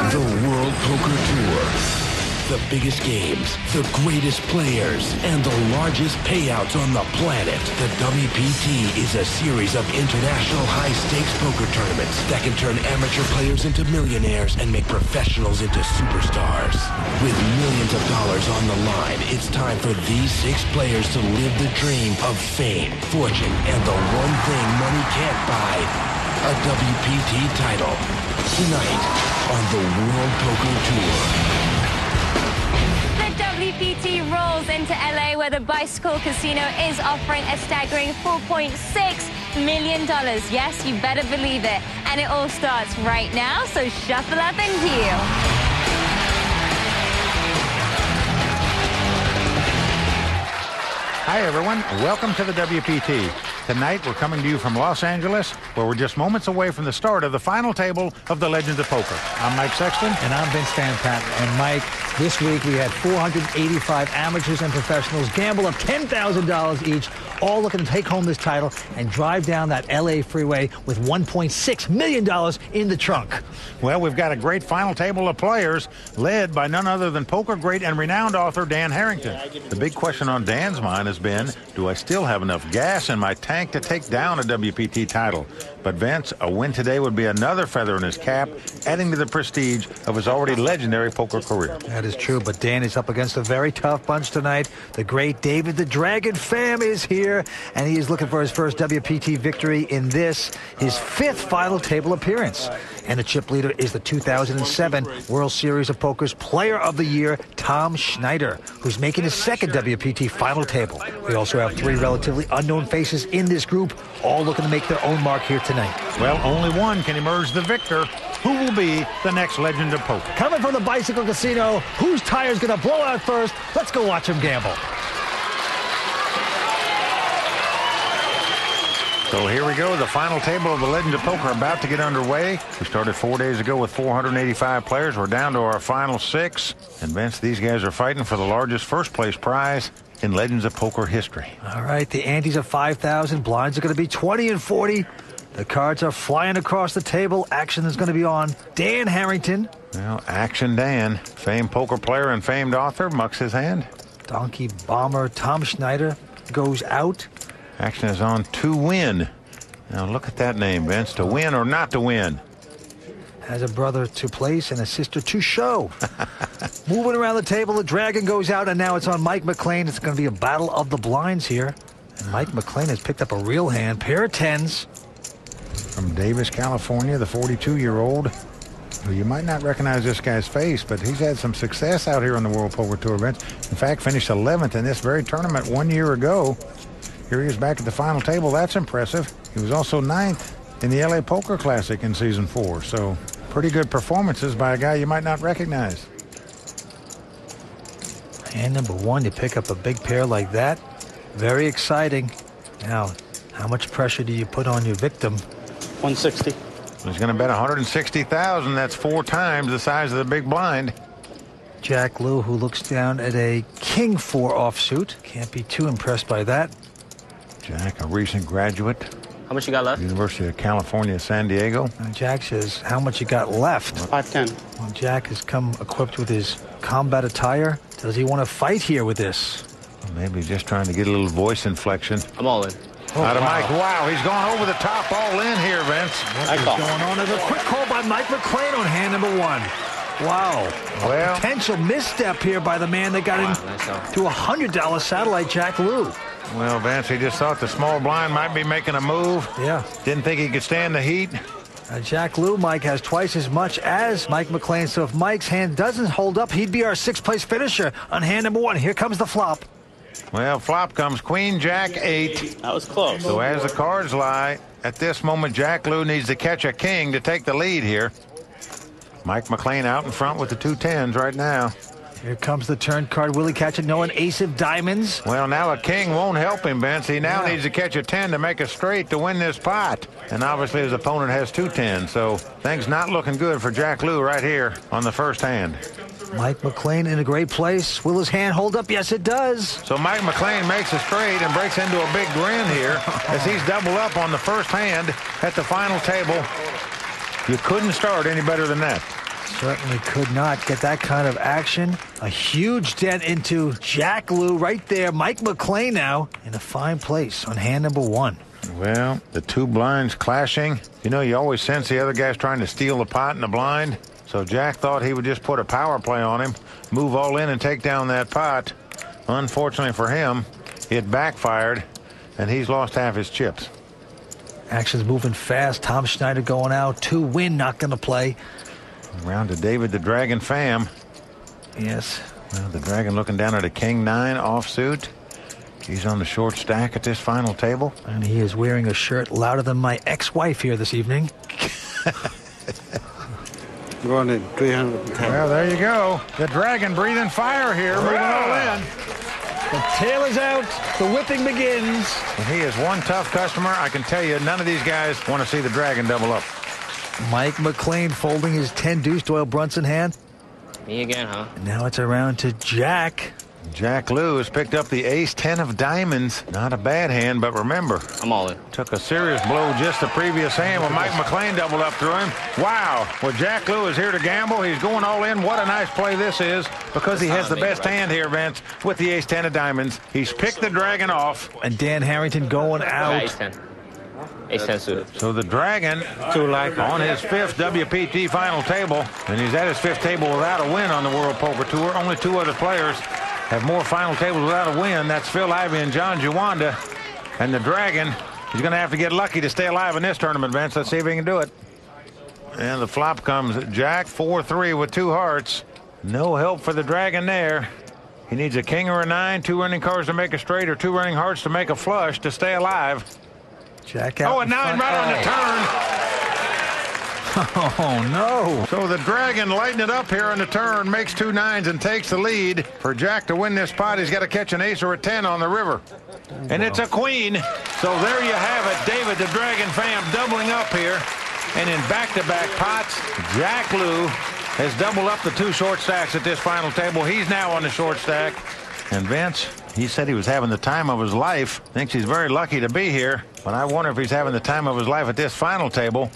The World Poker Tour. The biggest games, the greatest players, and the largest payouts on the planet. The WPT is a series of international high-stakes poker tournaments that can turn amateur players into millionaires and make professionals into superstars. With millions of dollars on the line, it's time for these 6 players to live the dream of fame, fortune, and the one thing money can't buy, a WPT title. Tonight on the World Poker Tour. WPT rolls into LA, where the Bicycle Casino is offering a staggering $4.6 million. Yes, you better believe it. And it all starts right now, so shuffle up and deal. Hi, everyone. Welcome to the WPT. Tonight, we're coming to you from Los Angeles, where we're just moments away from the start of the final table of the Legends of Poker. I'm Mike Sexton. And I'm Vince Van Patten. And Mike, this week we had 485 amateurs and professionals gamble up $10,000 each, all looking to take home this title and drive down that LA freeway with $1.6 million in the trunk. Well, we've got a great final table of players led by none other than poker great and renowned author Dan Harrington. The big question on Dan's mind has been, do I still have enough gas in my tank to take down a WPT title? But Vince, a win today would be another feather in his cap, adding to the prestige of his already legendary poker career. That is true, but Dan is up against a very tough bunch tonight. The great David the Dragon Pham is here, and he is looking for his first WPT victory in this, his 5th final table appearance. And the chip leader is the 2007 World Series of Poker's Player of the Year, Tom Schneider, who's making his 2nd WPT final table. We also have 3 relatively unknown faces in this group, all looking to make their own mark here tonight. Well, only one can emerge the victor. Who will be the next legend of poker? Coming from the Bicycle Casino, whose tire's going to blow out first? Let's go watch him gamble. So here we go, the final table of the Legends of Poker about to get underway. We started 4 days ago with 485 players. We're down to our final 6. And Vince, these guys are fighting for the largest first-place prize in Legends of Poker history. All right, the antes are 5,000. Blinds are going to be 20 and 40. The cards are flying across the table. Action is going to be on. Dan Harrington. Well, Action Dan, famed poker player and famed author, mucks his hand. Donkey Bomber Tom Schneider goes out. Action is on to win. Now look at that name, Vince. To win or not to win? Has a brother to place and a sister to show. Moving around the table, the Dragon goes out, and now it's on Mike McLean. It's going to be a battle of the blinds here. And Mike McLean has picked up a real hand, pair of 10s. From Davis, California, the 42-year-old, who you might not recognize this guy's face, but he's had some success out here on the World Poker Tour events. In fact, finished 11th in this very tournament 1 year ago. Here he is back at the final table. That's impressive. He was also 9th in the LA Poker Classic in Season 4. So pretty good performances by a guy you might not recognize. Hand number 1, you pick up a big pair like that. Very exciting. Now, how much pressure do you put on your victim? 160. He's going to bet 160,000. That's 4 times the size of the big blind. Jack Lew, who looks down at a King 4 offsuit. Can't be too impressed by that. Jack, a recent graduate. How much you got left? University of California, San Diego. And Jack says, how much you got left? 510. Well, Jack has come equipped with his combat attire. Does he want to fight here with this? Well, maybe just trying to get a little voice inflection. I'm all in. Oh, Out of wow. Mike. Wow, he's gone over the top all in here, Vince. What is going on? There's a quick call by Mike McLean on hand number 1. Wow. Well, Potential misstep here by the man that got into a $100 satellite, Jack Lew. well, Vince, he just thought the small blind might be making a move. Yeah. Didn't think he could stand the heat. Jack Lew, Mike, has twice as much as Mike McLean. So if Mike's hand doesn't hold up, he'd be our 6th place finisher on hand number 1. Here comes the flop. Well, flop comes Queen Jack 8. That was close. So as the cards lie, at this moment, Jack Lew needs to catch a king to take the lead here. Mike McLean out in front with the 2 10s right now. Here comes the turn card. Will he catch it? No, an ace of diamonds. Well, now a king won't help him, Vince. He now needs to catch a 10 to make a straight to win this pot. And obviously his opponent has 2 10s, so things not looking good for Jack Lew right here on the first hand. Mike McLean in a great place. Will his hand hold up? Yes, it does. So Mike McLean makes a straight and breaks into a big grin here as he's doubled up on the first hand at the final table. You couldn't start any better than that. Certainly could not get that kind of action. A huge dent into Jack Lew right there. Mike McLean now in a fine place on hand number 1. Well, the two blinds clashing. You know, you always sense the other guy's trying to steal the pot in the blind. So Jack thought he would just put a power play on him, move all in and take down that pot. Unfortunately for him, it backfired, and he's lost half his chips. Action's moving fast. Tom Schneider going out. 2-win, not going to play. Round to David the Dragon Pham. Yes. Well, the Dragon looking down at a King 9 offsuit. He's on the short stack at this final table. And he is wearing a shirt louder than my ex-wife here this evening. Running 310. Well, there you go. The Dragon breathing fire here, moving all in. The tail is out. The whipping begins. And he is one tough customer. I can tell you, none of these guys want to see the Dragon double up. Mike McLean folding his 10-deuce Doyle Brunson hand. Me again, huh? And now it's around to Jack. Jack Lew has picked up the ace-10 of diamonds. Not a bad hand, but remember, I'm all in. took a serious blow just the previous hand when Mike McLean doubled up through him. Wow. Well, Jack Lew is here to gamble. He's going all in. What a nice play this is, because he has the best hand here, Vince, with the ace-10 of diamonds. He's picked the Dragon off. And Dan Harrington going out. Ace-10. Ace-10 suited. So the Dragon on his 5th WPT final table, and he's at his 5th table without a win on the World Poker Tour. Only 2 other players have more final tables without a win. That's Phil Ivey and John Juanda. And the Dragon, he's going to have to get lucky to stay alive in this tournament, Vince. Let's see if he can do it. And the flop comes Jack 4-3 with 2 hearts. No help for the Dragon there. He needs a king or a 9, 2 running cards to make a straight, or 2 running hearts to make a flush to stay alive. Jack out. Oh, a 9 right on the turn. Oh, no. So the Dragon lighting it up here on the turn, makes 2 9s and takes the lead. For Jack to win this pot, he's got to catch an ace or a 10 on the river. And it's a queen. So there you have it. David the Dragon Pham doubling up here. And in back-to-back pots, Jack Lew has doubled up the 2 short stacks at this final table. He's now on the short stack. And Vince, he said he was having the time of his life. Thinks he's very lucky to be here. But I wonder if he's having the time of his life at this final table.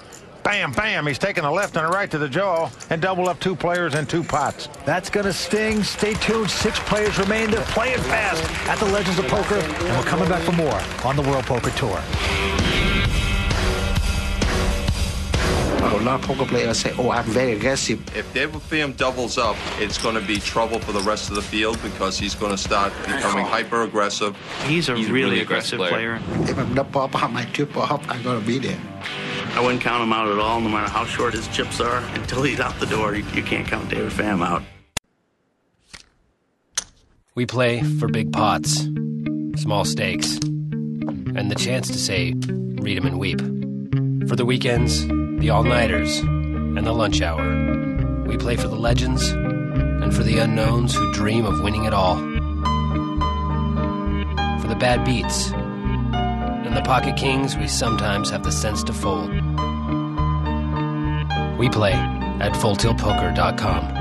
Bam, bam, he's taking a left and a right to the jaw and double up 2 players and 2 pots. That's going to sting. Stay tuned. 6 players remain to play it fast at the Legends of Poker. And we're coming back for more on the World Poker Tour. A lot of poker players say, oh, I'm very aggressive. If David Pham doubles up, it's going to be trouble for the rest of the field, because he's going to start becoming hyper-aggressive. He's a really aggressive player. If I'm not pop out my chip off, I'm going to be there. I wouldn't count him out at all, no matter how short his chips are. Until he's out the door, you can't count David Pham out. We play for big pots, small stakes, and the chance to say, read 'em and weep. For the weekends, the all-nighters, and the lunch hour. We play for the legends and for the unknowns who dream of winning it all. For the bad beats and the pocket kings we sometimes have the sense to fold. We play at FullTiltPoker.com.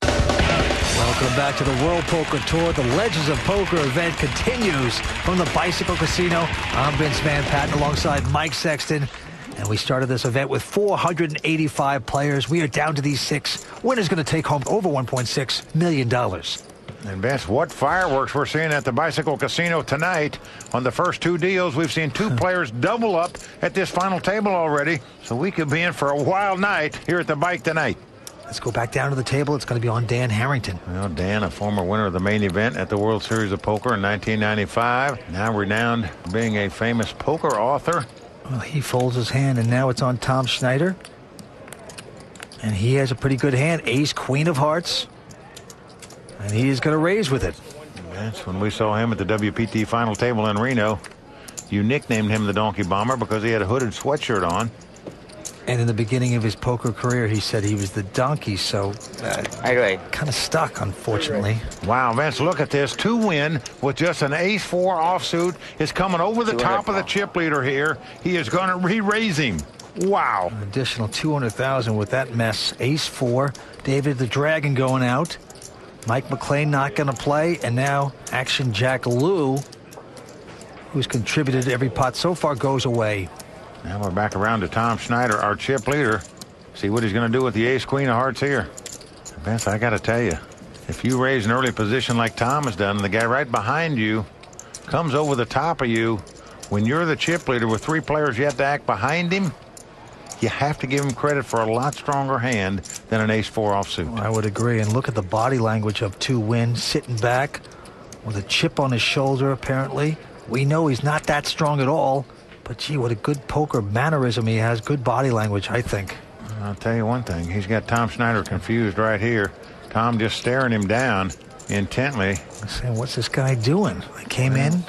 Welcome back to the World Poker Tour. The Legends of Poker event continues from the Bicycle Casino. I'm Vince Van Patten alongside Mike Sexton. And we started this event with 485 players. We are down to these 6. Winner's going to take home over $1.6 million. And Vince, what fireworks we're seeing at the Bicycle Casino tonight. On the first 2 deals, we've seen 2 players double up at this final table already. So we could be in for a wild night here at the bike tonight. Let's go back down to the table. It's going to be on Dan Harrington. Well, Dan, a former winner of the main event at the World Series of Poker in 1995. Now renowned for being a famous poker author. Well, he folds his hand, and now it's on Tom Schneider. And he has a pretty good hand. Ace, Queen of Hearts. And he is going to raise with it. That's when we saw him at the WPT final table in Reno. You nicknamed him the Donkey Bomber because he had a hooded sweatshirt on. And in the beginning of his poker career, he said he was the donkey, so kind of stuck, unfortunately. Wow, Vince, look at this. 2 win with just an ace-4 offsuit. Is coming over the top of the chip leader here. He is going to re-raise him. Wow. An additional $200,000 with that mess. Ace-4. David the Dragon going out. Mike McLean not going to play. And now Action Jack Lew, who's contributed to every pot so far, goes away. Now we're back around to Tom Schneider, our chip leader. See what he's going to do with the ace queen of hearts here. Vince, I got to tell you, if you raise an early position like Tom has done, the guy right behind you comes over the top of you. When you're the chip leader with 3 players yet to act behind him, you have to give him credit for a lot stronger hand than an ace-4 offsuit. I would agree. And look at the body language of 2-Win sitting back with a chip on his shoulder, apparently. We know he's not that strong at all, but gee, what a good poker mannerism he has. Good body language, I think. I'll tell you one thing. He's got Tom Schneider confused right here. Tom just staring him down intently. I'm saying, what's this guy doing? I came in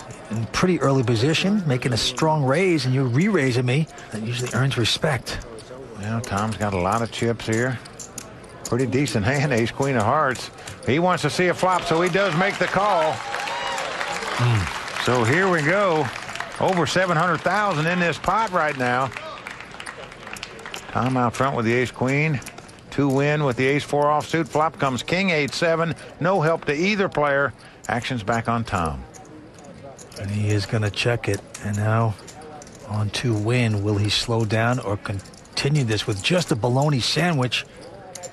pretty early position, making a strong raise, and you're re-raising me. That usually earns respect. Well, Tom's got a lot of chips here. Pretty decent hand, ace queen of hearts. He wants to see a flop, so he does make the call. So here we go. Over 700,000 in this pot right now. Tom out front with the ace queen. 2-Win with the ace-4 offsuit. Flop comes king 8-7. No help to either player. Action's back on Tom. And he is going to check it. And now on 2-Win, will he slow down or continue this with just a bologna sandwich?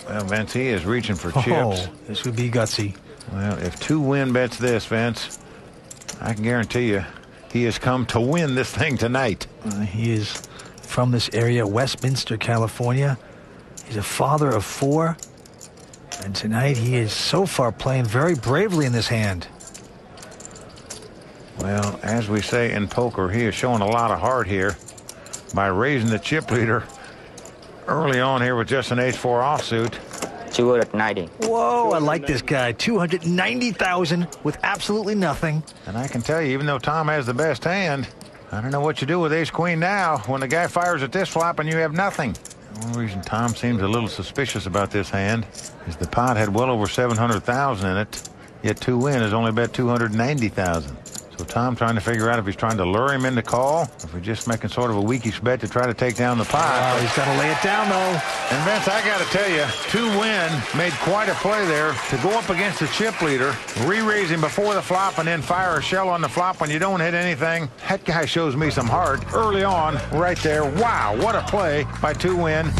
Well, Vince, he is reaching for chips. This would be gutsy. Well, if 2-Win bets this, Vince, I can guarantee you he has come to win this thing tonight. He is from this area, Westminster, California. He's a father of 4. And tonight he is so far playing very bravely in this hand. Well, as we say in poker, he is showing a lot of heart here by raising the chip leader early on here with just an ace-4 offsuit. 290. Whoa, I like this guy. 290,000 with absolutely nothing. And I can tell you, even though Tom has the best hand, I don't know what you do with ace-queen now when the guy fires at this flop and you have nothing. The only reason Tom seems a little suspicious about this hand is the pot had well over 700,000 in it, yet 2-Win has only bet 290,000. So Tom trying to figure out if he's trying to lure him into call, or if he's just making sort of a weakish bet to try to take down the pot. He's got to lay it down, though. And Vince, I got to tell you, 2-Win made quite a play there to go up against the chip leader, re-raise him before the flop, and then fire a shell on the flop when you don't hit anything. That guy shows me some heart early on right there. Wow, what a play by 2-Win.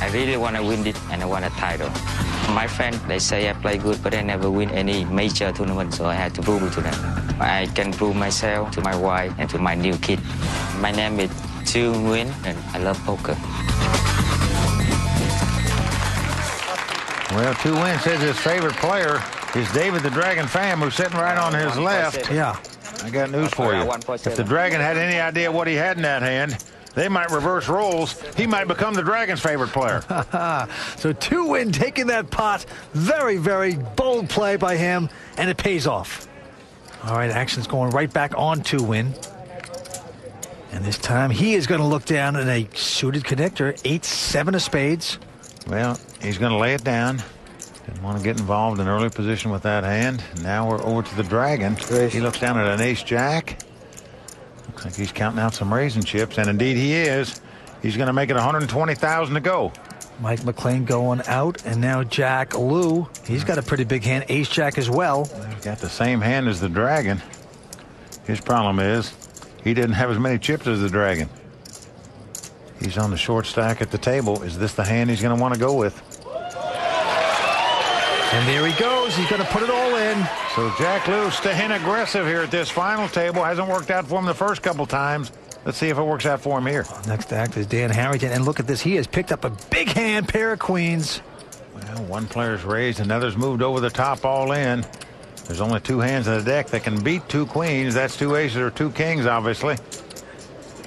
I really want to win it, and I want a title. My friends, they say I play good, but I never win any major tournament, so I had to prove it to them. I can prove myself to my wife and to my new kid. My name is 2-Win, and I love poker. Well, 2-Win says his favorite player is David the Dragon Pham, who's sitting right on his left. Yeah. I got news for you. If the Dragon had any idea what he had in that hand, they might reverse roles. He might become the Dragon's favorite player. So 2-Win taking that pot. Very, very bold play by him, and it pays off. All right, action's going right back on 2-Win. And this time he is going to look down at a suited connector, 8-7 of spades. Well, he's going to lay it down. Didn't want to get involved in early position with that hand. Now we're over to the Dragon. He looks down at an ace-jack. Looks like he's counting out some raising chips, and indeed he is. He's going to make it 120,000 to go. Mike McLean going out, and now Jack Lou. He's got a pretty big hand, ace-jack as well. He's got the same hand as the Dragon. His problem is he didn't have as many chips as the Dragon. He's on the short stack at the table. Is this the hand he's going to want to go with? And there he goes. He's going to put it all in. So Jack Lou staying aggressive here at this final table. Hasn't worked out for him the first couple times. Let's see if it works out for him here. Next act is Dan Harrington. And look at this. He has picked up a big hand, pair of queens. Well, one player's raised, another's moved over the top all in. There's only 2 hands in the deck that can beat 2 queens. That's 2 aces or 2 kings, obviously.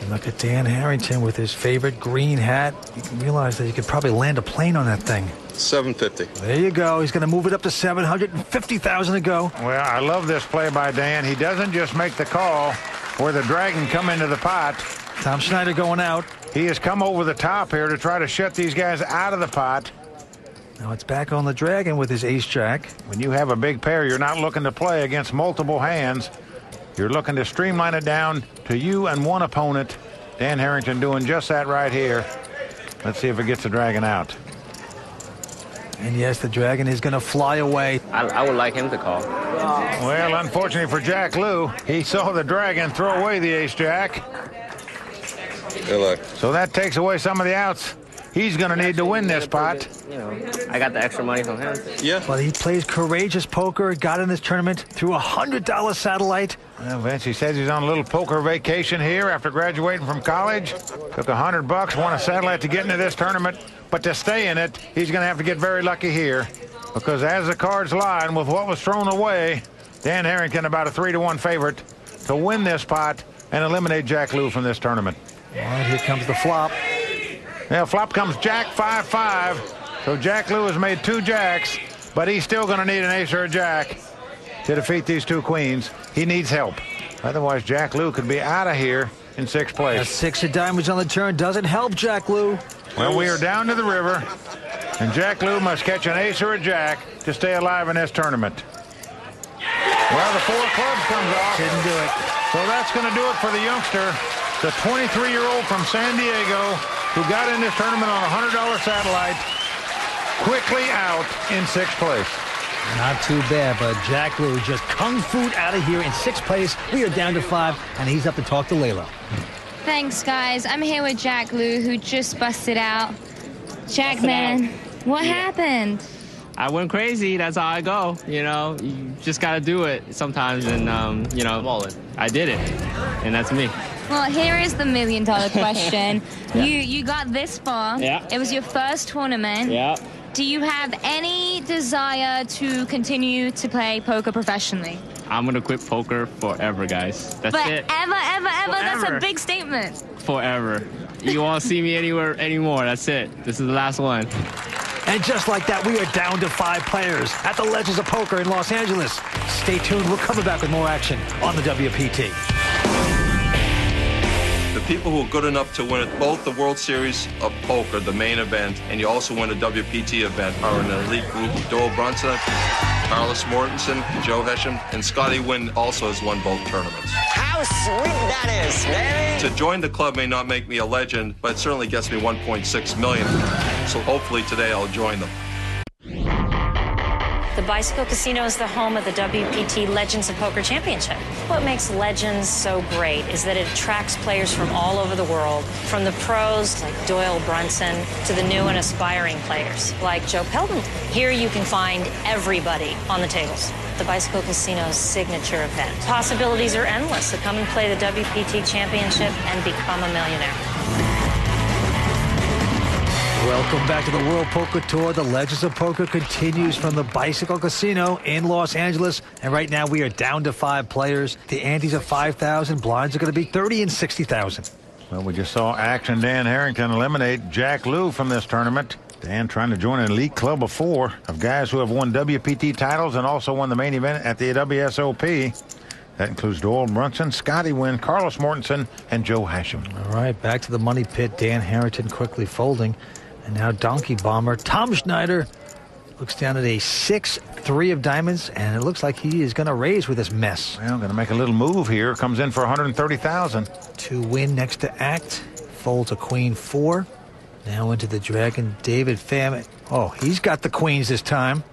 And look at Dan Harrington with his favorite green hat. You can realize that you could probably land a plane on that thing. 750. There you go. He's going to move it up to 750,000 to go. Well, I love this play by Dan. He doesn't just make the call where the Dragon come into the pot. Tom Schneider going out. He has come over the top here to try to shut these guys out of the pot. Now it's back on the Dragon with his ace-jack. When you have a big pair, you're not looking to play against multiple hands. You're looking to streamline it down to you and one opponent. Dan Harrington doing just that right here. Let's see if it gets the Dragon out. And yes, the Dragon is going to fly away. I would like him to call. Well, unfortunately for Jack Lou, he saw the Dragon throw away the ace-jack. Good luck. So that takes away some of the outs He's going to need to win this pot. You know, I got the extra money from him. Yeah. But he plays courageous poker, got in this tournament through a $100 satellite. Well, Vince, he says he's on a little poker vacation here after graduating from college. Took $100, won a satellite to get into this tournament. But to stay in it, he's going to have to get very lucky here. Because as the cards lie, and with what was thrown away, Dan Harrington about a 3-1 favorite to win this pot and eliminate Jack Lew from this tournament. All right, here comes the flop. Now, flop comes Jack 5-5. So Jack Lew has made 2 jacks, but he's still going to need an ace or a jack to defeat these 2 queens. He needs help. Otherwise, Jack Lew could be out of here in 6th place. A 6 of diamonds on the turn doesn't help Jack Lew. Well, we are down to the river, and Jack Lew must catch an ace or a jack to stay alive in this tournament. Well, the 4 of clubs comes off. Didn't do it. So that's going to do it for the youngster, the 23-year-old from San Diego, who got in this tournament on a $100 satellite, quickly out in 6th place. Not too bad, but Jack Lew just kung fu out of here in 6th place. We are down to 5, and he's up to talk to Layla. Thanks, guys. I'm here with Jack Lew, who just busted out. Jack, man, what happened? I went crazy. That's how I go. You know, you just got to do it sometimes. And, you know, I did it. And that's me. Well, here is the $1 million question. You got this far. Yeah. It was your first tournament. Yeah. Do you have any desire to continue to play poker professionally? I'm going to quit poker forever, guys. That's it. Ever. That's a Forever. big statement. Forever. You won't see me anywhere anymore. That's it. This is the last one. And just like that, we are down to 5 players at the Legends of Poker in Los Angeles. Stay tuned. We're coming back with more action on the WPT. The people who are good enough to win both the World Series of Poker, the main event, and you also win a WPT event, are an elite group. Doyle Brunson, Carlos Mortensen, Joe Hesham, and Scotty Wynn also has won both tournaments. How sweet that is, baby! To join the club may not make me a legend, but it certainly gets me $1.6 million. So hopefully today I'll join them. The Bicycle Casino is the home of the WPT Legends of Poker Championship. What makes Legends so great is that it attracts players from all over the world, from the pros like Doyle Brunson to the new and aspiring players like Joe Pelton. Here you can find everybody on the tables. The Bicycle Casino's signature event. Possibilities are endless, so come and play the WPT Championship and become a millionaire. Welcome back to the World Poker Tour. The Legends of Poker continues from the Bicycle Casino in Los Angeles. And right now we are down to 5 players. The antes are 5,000. Blinds are going to be 30 and 60,000. Well, we just saw Action Dan Harrington eliminate Jack Lew from this tournament. Dan trying to join an elite club of 4 of guys who have won WPT titles and also won the main event at the WSOP. That includes Doyle Brunson, Scotty Wynn, Carlos Mortensen, and Joe Hesham. All right, back to the money pit. Dan Harrington quickly folding. And now Donkey Bomber Tom Schneider looks down at a 6-3 of diamonds, and it looks like he is going to raise with this mess. Well, going to make a little move here. Comes in for 130,000. To win next to act. Folds a queen 4. Now into the dragon, David Pham. Oh, he's got the queens this time.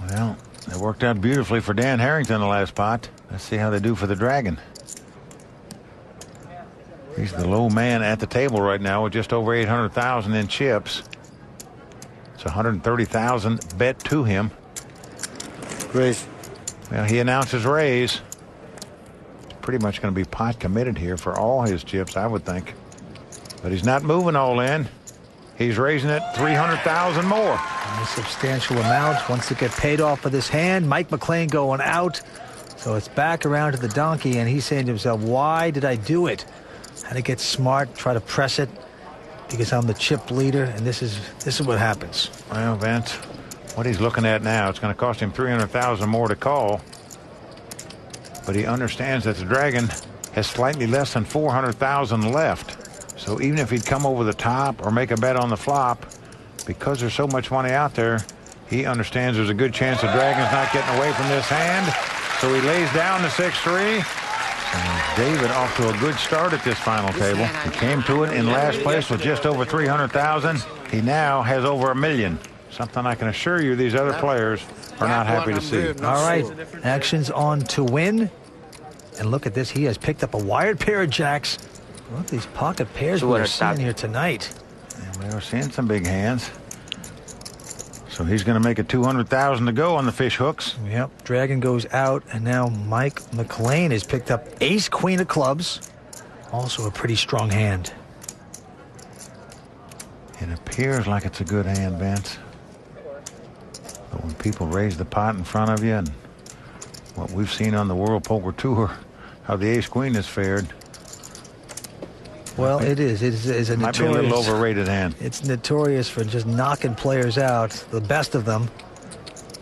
Well, it worked out beautifully for Dan Harrington the last pot. Let's see how they do for the dragon. He's the low man at the table right now with just over 800,000 in chips. It's 130,000 bet to him. Raise. Well, he announces raise. It's pretty much going to be pot committed here for all his chips, I would think. But he's not moving all in. He's raising it 300,000 more. A substantial amount. Wants to get paid off for this hand. Mike McLean going out. So it's back around to the donkey, and he's saying to himself, why did I do it? Had to get smart, try to press it, because I'm the chip leader, and this is what happens. Well, Vince, what he's looking at now, it's going to cost him 300,000 more to call. But he understands that the dragon has slightly less than 400,000 left. So even if he'd come over the top or make a bet on the flop, because there's so much money out there, he understands there's a good chance the dragon's not getting away from this hand. So he lays down the 6-3. And David off to a good start at this final table. He came to it in last place with just over 300,000. He now has over $1 million. Something I can assure you these other players are not happy to see. All right, action's on to win. And look at this. He has picked up a wired pair of jacks. Look at these pocket pairs we're seeing here tonight. And They are seeing some big hands. So he's going to make it $200,000 to go on the fish hooks. Yep, Dragon goes out, and now Mike McLean has picked up ace-queen of clubs. Also a pretty strong hand. It appears like it's a good hand, Vince. But when people raise the pot in front of you, and what we've seen on the World Poker Tour, how the ace-queen has fared. Well, it is. It is a might be a little overrated hand. It's notorious for just knocking players out. The best of them,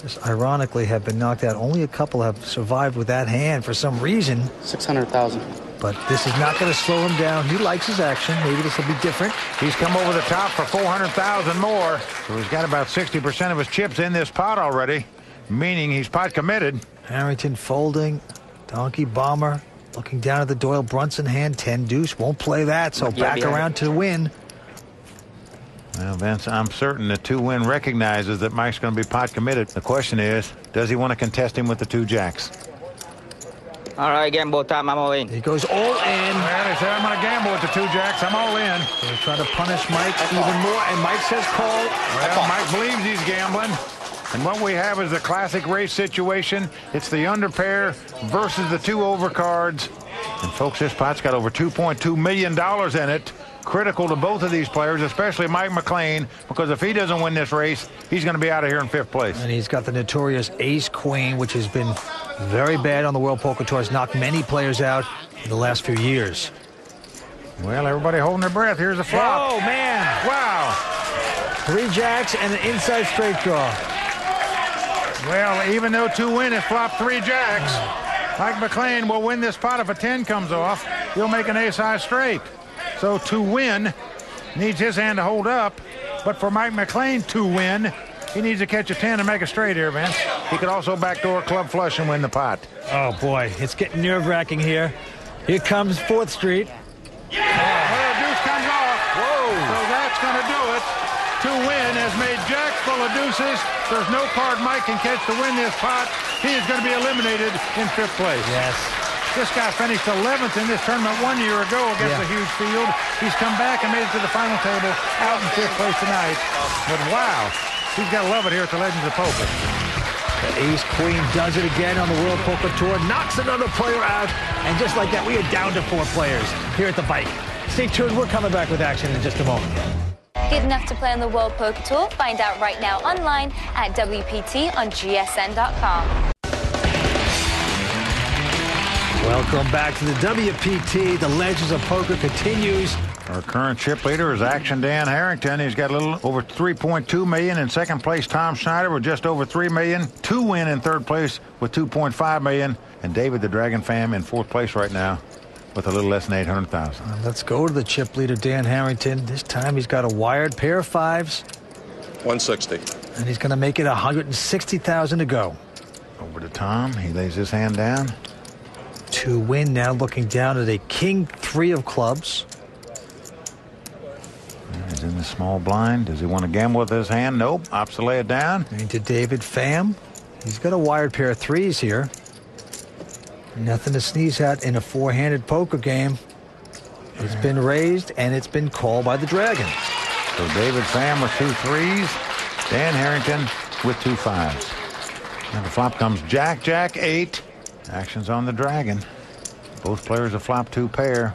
just ironically, have been knocked out. Only a couple have survived with that hand for some reason. 600,000. But this is not going to slow him down. He likes his action. Maybe this will be different. He's come over the top for 400,000 more. So he's got about 60% of his chips in this pot already, meaning he's pot committed. Harrington folding. Donkey Bomber. Looking down at the Doyle Brunson hand, 10 deuce, won't play that, so back around to win. Well, Vince, I'm certain that 2-win recognizes that Mike's going to be pot committed. The question is, does he want to contest him with the 2 jacks? All right, gamble time, I'm all in. He goes all in. Well, he said, I'm going to gamble with the 2 jacks, I'm all in. So they're trying to punish Mike even more, and Mike says call. Well, Mike believes he's gambling. And what we have is the classic race situation. It's the underpair versus the 2 overcards. And folks, this pot's got over $2.2 million in it. Critical to both of these players, especially Mike McLean, because if he doesn't win this race, he's going to be out of here in 5th place. And he's got the notorious ace-queen, which has been very bad on the World Poker Tour. Has knocked many players out in the last few years. Well, everybody holding their breath. Here's a flop. Oh, man. Wow. 3 jacks and an inside straight draw. Well, even though 2-win has flopped 3 jacks, Mike McLean will win this pot if a 10 comes off. He'll make an ace-high straight. So 2-win needs his hand to hold up. But for Mike McLean to win, he needs to catch a 10 and make a straight here, Vince. He could also backdoor club flush and win the pot. Oh, boy. It's getting nerve-wracking here. Here comes 4th Street. Well, deuce comes off. Whoa. So that's going to do it. 2-win has made jacks full of deuces. There's no card Mike can catch to win this pot. He is going to be eliminated in 5th place. Yes. This guy finished 11th in this tournament 1 year ago against a huge field. He's come back and made it to the final table out in 5th place tonight. But wow, he's got to love it here at the Legends of Poker. The ace-queen does it again on the World Poker Tour, knocks another player out, and just like that, we are down to 4 players here at the bike. Stay tuned. We're coming back with action in just a moment. Good enough to play on the World Poker Tour? Find out right now online at WPT on GSN.com. Welcome back to the WPT. The Legends of Poker continues. Our current chip leader is Action Dan Harrington. He's got a little over $3.2 million. In 2nd place, Tom Schneider with just over $3 million. 2-win in 3rd place with $2.5 million. And David the Dragon Fam in 4th place right now with a little less than $800,000. Let's go to the chip leader, Dan Harrington. This time he's got a wired pair of 5s. 160. And he's going to make it $160,000 to go. Over to Tom. He lays his hand down. 2-win now, looking down at a king 3 of clubs. He's in the small blind. Does he want to gamble with his hand? Nope. Opts to lay it down. Into David Pham. He's got a wired pair of 3s here. Nothing to sneeze at in a 4-handed poker game. It's been raised, and it's been called by the Dragon. So David Pham with 2 3s. Dan Harrington with 2 5s. And the flop comes Jack, Jack, 8. Action's on the Dragon. Both players have flopped 2 pair.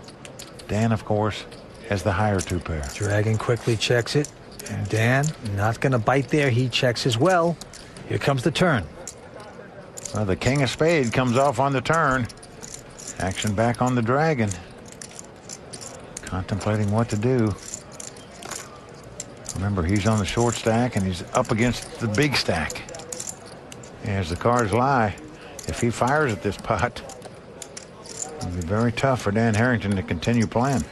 Dan, of course, has the higher 2 pair. Dragon quickly checks it. And Dan, not going to bite there. He checks as well. Here comes the turn. Well, the king of spade comes off on the turn. Action back on the Dragon. Contemplating what to do. Remember, he's on the short stack and he's up against the big stack. As the cards lie, if he fires at this pot, it'll be very tough for Dan Harrington to continue playing.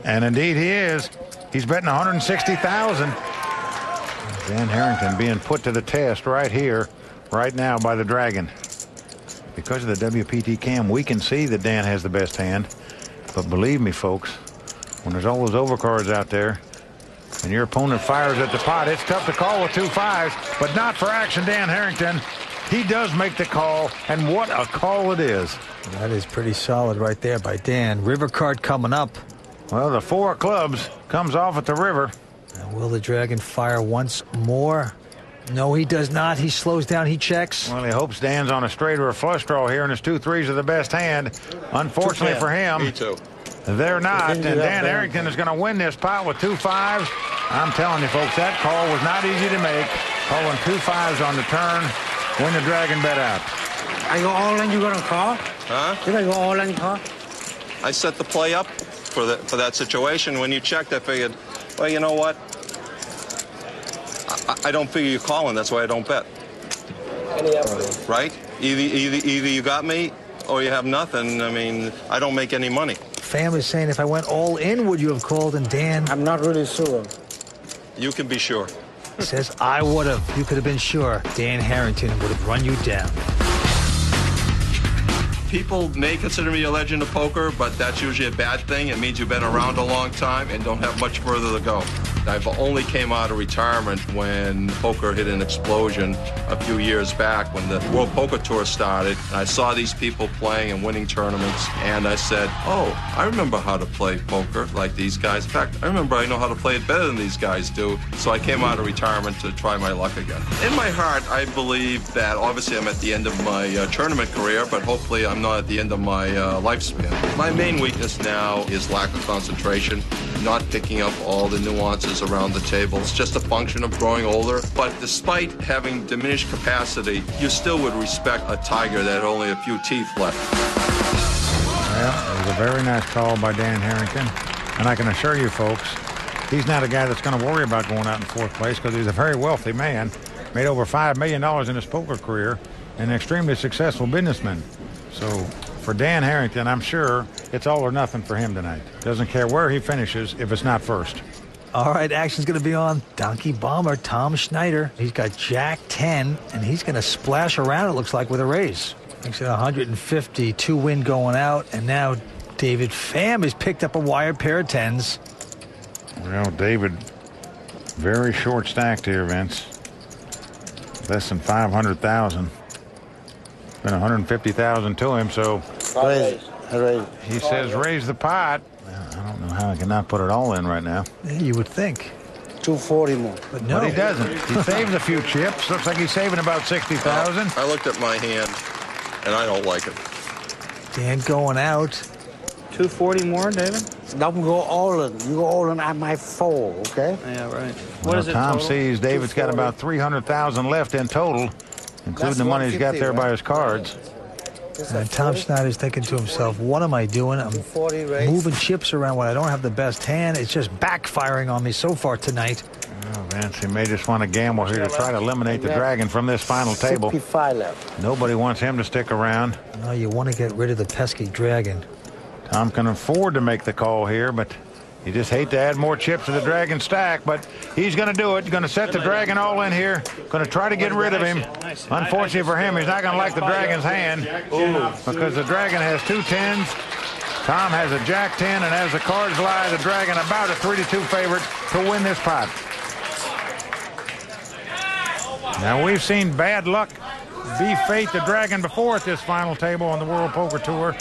And indeed he is. He's betting $160,000. Dan Harrington being put to the test right here, right now by the Dragon. Because of the WPT cam, we can see that Dan has the best hand. But believe me, folks, when there's all those overcards out there and your opponent fires at the pot, it's tough to call with 2 5s, but not for Action Dan Harrington. He does make the call, and what a call it is. That is pretty solid right there by Dan. River card coming up. Well, the 4 of clubs comes off at the river. And will the Dragon fire once more? No, he does not. He slows down. He checks. Well, he hopes Dan's on a straight or a flush draw here, and his 2 3s are the best hand. Unfortunately for him, Me too. they're not. And Dan Harrington is going to win this pot with 2 5s. I'm telling you, folks, that call was not easy to make. Calling 2 5s on the turn. Win the Dragon bet out. I go all in, you going to call? Huh? Did I go all in, call? I set the play up for that situation. When you checked, I figured, well, you know what? I don't figure you're calling. That's why I don't bet. Right? Either you got me or you have nothing. I mean, I don't make any money. Fam is saying if I went all in, would you have called? And Dan, I'm not really sure. You can be sure. says I would have. You could have been sure Dan Harrington would have run you down. People may consider me a legend of poker, but that's usually a bad thing. It means you've been around a long time and don't have much further to go. I've only came out of retirement when poker hit an explosion a few years back when the World Poker Tour started. And I saw these people playing and winning tournaments, and I said, oh, I remember how to play poker like these guys. In fact, I know how to play it better than these guys do. So I came out of retirement to try my luck again. In my heart, I believe that obviously I'm at the end of my tournament career, but hopefully I'm not at the end of my lifespan. My main weakness now is lack of concentration, not picking up all the nuances around the table. It's just a function of growing older. But despite having diminished capacity, you still would respect a tiger that had only a few teeth left. Well, it was a very nice call by Dan Harrington. And I can assure you, folks, he's not a guy that's going to worry about going out in fourth place because he's a very wealthy man, made over $5 million in his poker career, and an extremely successful businessman. So for Dan Harrington, I'm sure it's all or nothing for him tonight. Doesn't care where he finishes if it's not first. All right, action's going to be on Donkey Bomber, Tom Schneider. He's got Jack 10, and he's going to splash around, it looks like, with a raise. Makes it 150, 2 win going out, and now David Pham has picked up a wired pair of 10s. Well, David, very short stacked here, Vince. Less than 500,000. Been 150,000 to him, so he says raise the pot. I don't know how I cannot put it all in right now. Yeah, you would think 240 more, but no, but he doesn't. He saves a few chips. Looks like he's saving about 60,000. I looked at my hand, and I don't like it. Dan going out. 240 more, David. Don't go all in. You go all in at my 4, okay? Yeah, right. What is it? Tom sees David's got about 300,000 left in total, including the money he's got there by his cards. And Tom Schneider's thinking to himself, what am I doing? I'm moving chips around when I don't have the best hand. It's just backfiring on me so far tonight. Oh, Vince, he may just want to gamble here to try to eliminate the Dragon from this final table. 55 left. Nobody wants him to stick around. No, you want to get rid of the pesky Dragon. Tom can afford to make the call here, but you just hate to add more chips to the Dragon stack, but he's going to do it. He's going to set the Dragon all in here. Going to try to get rid of him. Unfortunately for him, he's not going to like the Dragon's hand because the Dragon has 2 10s. Tom has a Jack 10, and as the cards lie, the Dragon about a 3-2 favorite to win this pot. Now, we've seen bad luck defeat the Dragon before at this final table on the World Poker Tour.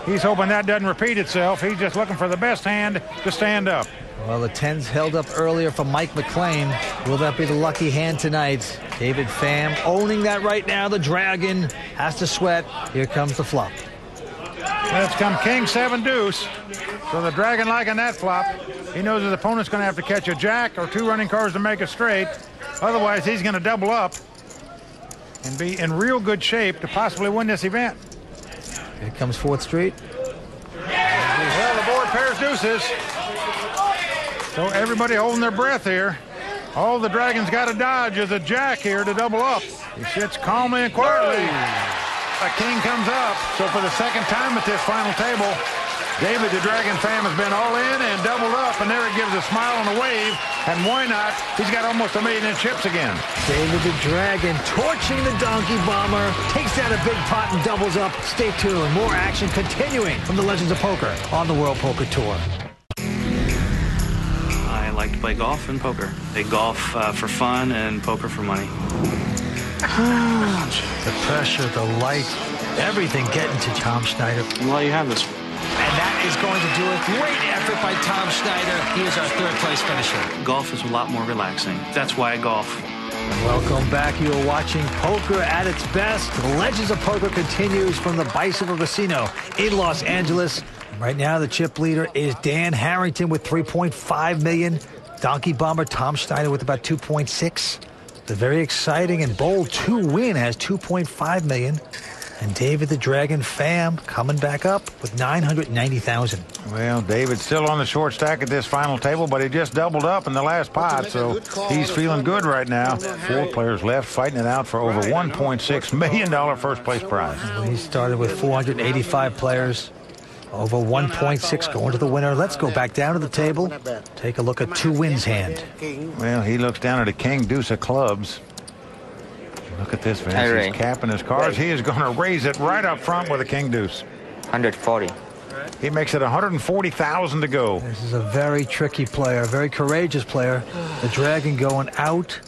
He's hoping that doesn't repeat itself. He's just looking for the best hand to stand up. Well, the 10s held up earlier from Mike McLean. Will that be the lucky hand tonight? David Pham owning that right now. The Dragon has to sweat. Here comes the flop. Let's come King 7 deuce. So the Dragon liking that flop. He knows his opponent's going to have to catch a Jack or 2 running cards to make a straight. Otherwise, he's going to double up and be in real good shape to possibly win this event. Here comes 4th Street. Well, the board pairs deuces. So everybody holding their breath here. All the Dragon's got to dodge is a Jack here to double up. He sits calmly and quietly. A King comes up. So for the second time at this final table, David the Dragon Pham has been all in and doubled up, and there he gives a smile and a wave. And why not? He's got almost $1 million in chips again. David the Dragon torching the Donkey Bomber. Takes down a big pot and doubles up. Stay tuned. More action continuing from the Legends of Poker on the World Poker Tour. I like to play golf and poker. They golf for fun and poker for money. The pressure, the light, everything getting to Tom Schneider. Well, you have this And that is going to do it. Great effort by Tom Schneider. He is our third-place finisher. Golf is a lot more relaxing. That's why I golf. Welcome back. You are watching Poker at its best. The Legends of Poker continues from the Bicycle Casino in Los Angeles. Right now, the chip leader is Dan Harrington with $3.5 million. Donkey Bomber Tom Schneider with about $2.6. The very exciting and bold 2-win has $2.5 million. And David the Dragon Pham coming back up with $990,000. Well, David's still on the short stack at this final table, but he just doubled up in the last pot, so he's feeling good right now. 4 players left fighting it out for over $1.6 million first place prize. Well, he started with 485 players. Over 1.6 going to the winner. Let's go back down to the table. Take a look at 2-win's hand. Well, he looks down at a king deuce of clubs. Look at this, Vince. He's capping his cards. He is going to raise it right up front with a king deuce. 140. He makes it 140,000 to go. This is a very tricky player, very courageous player. The Dragon going out.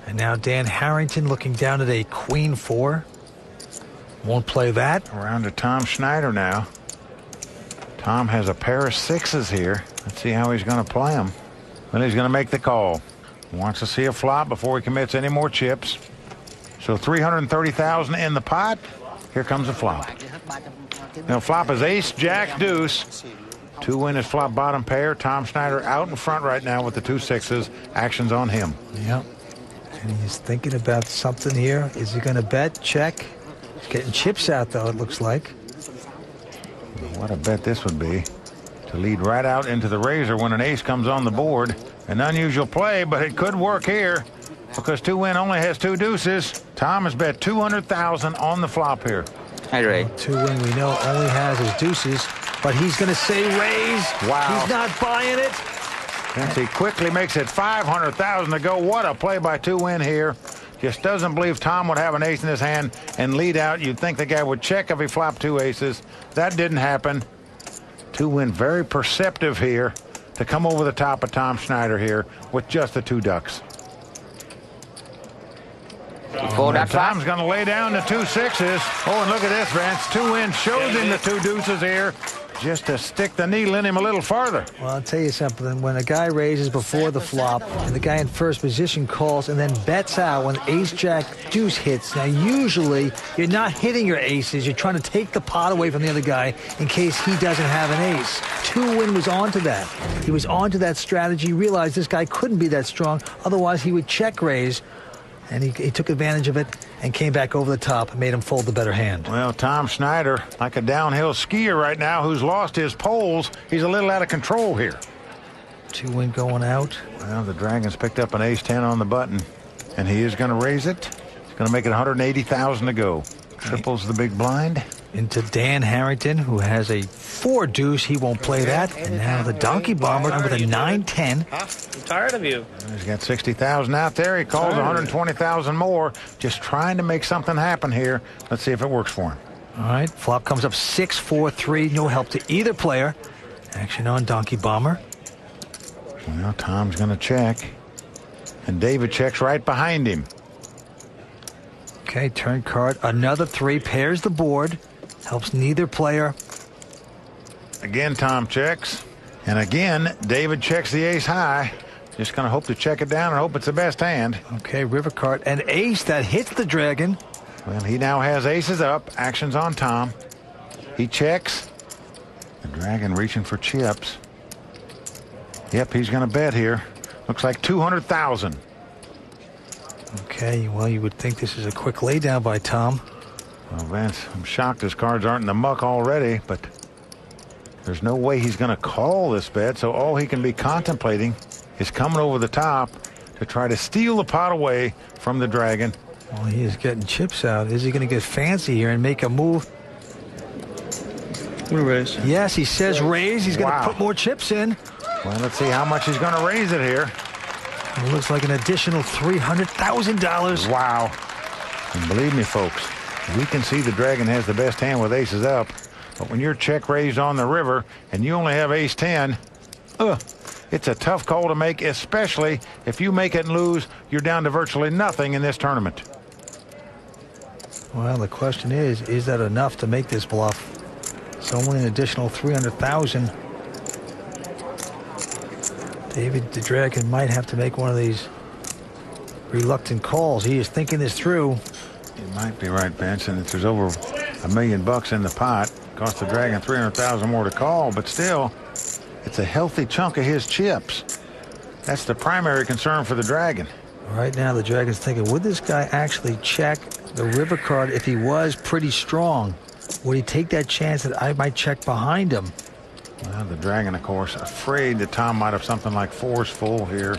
And now Dan Harrington looking down at a queen 4. Won't play that. Around to Tom Schneider now. Tom has a pair of 6s here. Let's see how he's going to play them. Well, he's going to make the call. Wants to see a flop before he commits any more chips. So 330,000 in the pot. Here comes a flop. Now flop is ace, jack, deuce. 2-win is flop bottom pair. Tom Schneider out in front right now with the 2 6s. Action's on him. Yep. And he's thinking about something here. Is he going to bet? Check. He's getting chips out, though, it looks like. What a bet this would be. To lead right out into the razor when an ace comes on the board. An unusual play, but it could work here. Because 2-win only has 2 deuces. Tom has bet 200,000 on the flop here. Hey, Ray. 2-win, we know, only has his deuces, but he's going to say raise. Wow. He's not buying it. And he quickly makes it 500,000 to go. What a play by 2-win here. Just doesn't believe Tom would have an ace in his hand and lead out. You'd think the guy would check if he flopped 2 aces. That didn't happen. 2-win very perceptive here to come over the top of Tom Schneider here with just the 2 ducks. Tom's going to lay down the 2 6s. Oh, and look at this, Vance. 2-win shows him the 2 deuces here just to stick the needle in him a little farther. Well, I'll tell you something. When a guy raises before the flop and the guy in first position calls and then bets out when ace, jack, deuce hits. Now, usually you're not hitting your aces. You're trying to take the pot away from the other guy in case he doesn't have an ace. 2-win was onto that. He was onto that strategy, realized this guy couldn't be that strong. Otherwise, he would check raise. And he took advantage of it and came back over the top and made him fold the better hand. Well, Tom Schneider, like a downhill skier right now who's lost his poles. He's a little out of control here. 2-win going out. Well, the Dragon's picked up an ace-10 on the button, and he is going to raise it. He's going to make it 180,000 to go. Triples the big blind. Into Dan Harrington, who has a 4 deuce. He won't play that. And now the Donkey Bomber with a 9-10. I'm tired of you. He's got 60,000 out there. He calls 120,000 more. Just trying to make something happen here. Let's see if it works for him. All right. Flop comes up 6-4-3. No help to either player. Action on Donkey Bomber. Well, Tom's going to check. And David checks right behind him. Okay, turn card. Another 3 pairs the board. Helps neither player. Again, Tom checks. And again, David checks the ace high. Just going to hope to check it down and hope it's the best hand. Okay, river card. An ace that hits the Dragon. Well, he now has aces up. Action's on Tom. He checks. The Dragon reaching for chips. Yep, he's going to bet here. Looks like 200,000. Okay, well, you would think this is a quick laydown by Tom. Well, Vince, I'm shocked his cards aren't in the muck already, but there's no way he's going to call this bet, so all he can be contemplating is coming over the top to try to steal the pot away from the Dragon. Well, he is getting chips out. Is he going to get fancy here and make a move? Raise. Yes, he says raise. He's going to put more chips in. Well, let's see how much he's going to raise it here. It looks like an additional $300,000. Wow. And believe me, folks, we can see the Dragon has the best hand with aces up. But when you're check raised on the river and you only have ace-10, it's a tough call to make, especially if you make it and lose, you're down to virtually nothing in this tournament. Well, the question is that enough to make this bluff? only an additional 300,000. David the Dragon might have to make one of these reluctant calls. He is thinking this through. You might be right, Vince, and there's over $1 million in the pot. Cost the Dragon 300,000 more to call, but still, it's a healthy chunk of his chips. That's the primary concern for the Dragon. Right now, the Dragon's thinking, would this guy actually check the river card if he was pretty strong? Would he take that chance that I might check behind him? Well, the Dragon, of course, afraid that Tom might have something like fours full here.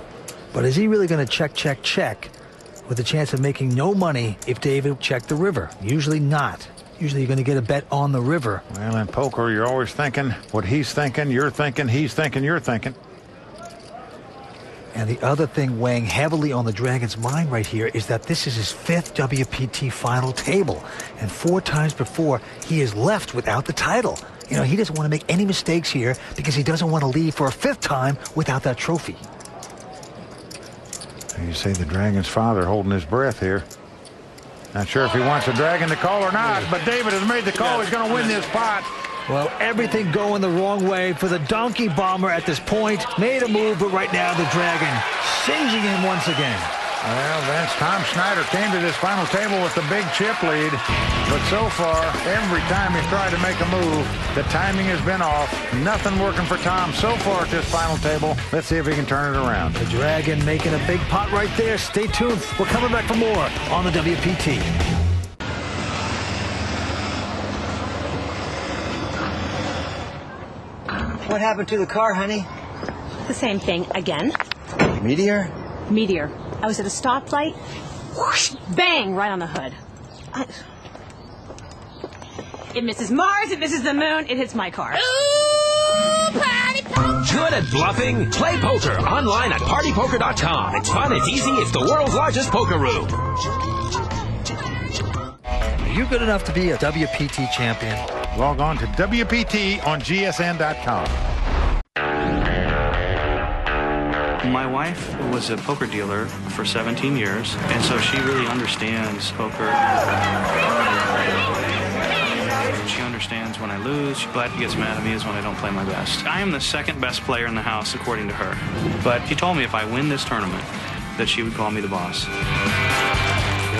But is he really going to check with a chance of making no money if David checked the river? Usually not. Usually you're going to get a bet on the river. Well, in poker, you're always thinking what he's thinking, you're thinking, he's thinking, you're thinking. And the other thing weighing heavily on the Dragon's mind right here is that this is his 5th WPT final table. And 4 times before, he is left without the title. You know, he doesn't want to make any mistakes here because he doesn't want to leave for a 5th time without that trophy. You see the Dragon's father holding his breath here. Not sure if he wants the Dragon to call or not, but David has made the call. He's going to win this pot. Well, everything going the wrong way for the Donkey Bomber at this point. Made a move, but right now the Dragon singeing him once again. Well, Vince, Tom Schneider came to this final table with the big chip lead. But so far, every time he's tried to make a move, the timing has been off. Nothing working for Tom so far at this final table. Let's see if he can turn it around. The Dragon making a big pot right there. Stay tuned. We're coming back for more on the WPT. What happened to the car, honey? The same thing again. Meteor? Meteor. I was at a stoplight. Whoosh, bang, right on the hood. It misses Mars, it misses the moon, it hits my car. Ooh, party poker! Good at bluffing? Play poker online at partypoker.com. It's fun, it's easy, it's the world's largest poker room. Are you good enough to be a WPT champion? Log on to WPT on GSN.com. My wife was a poker dealer for 17 years, and so she really understands poker. She understands when I lose, but she gets mad at me is when I don't play my best. I am the second best player in the house, according to her. But she told me if I win this tournament, that she would call me the boss.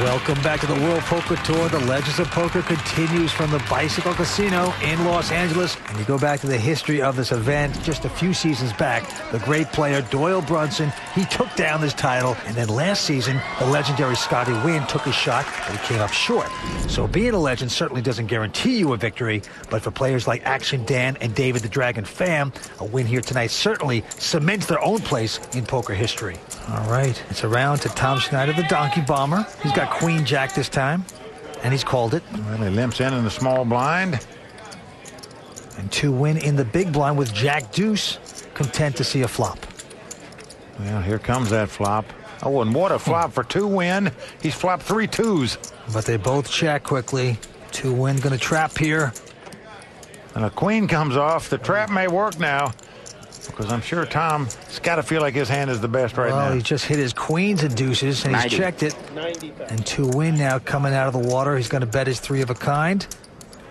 Welcome back to the World Poker Tour. The Legends of Poker continues from the Bicycle Casino in Los Angeles. And you go back to the history of this event just a few seasons back. The great player Doyle Brunson, he took down this title. And then last season, the legendary Scotty Wynn took his shot, but he came up short. So being a legend certainly doesn't guarantee you a victory. But for players like Action Dan and David the Dragon Pham, a win here tonight certainly cements their own place in poker history. All right, it's around to Tom Schneider, the Donkey Bomber. He's got Queen Jack this time, and he's called it. Well, he limps in the small blind. And 2 win in the big blind with Jack Deuce. Content to see a flop. Well, here comes that flop. Oh, and what a flop for 2 win. He's flopped 3 2s. But they both check quickly. 2 win going to trap here. And a queen comes off. The trap may work now, because I'm sure Tom's got to feel like his hand is the best right now. Well, he just hit his queens and deuces, and he's checked it. And 2 win now coming out of the water. He's going to bet his 3 of a kind.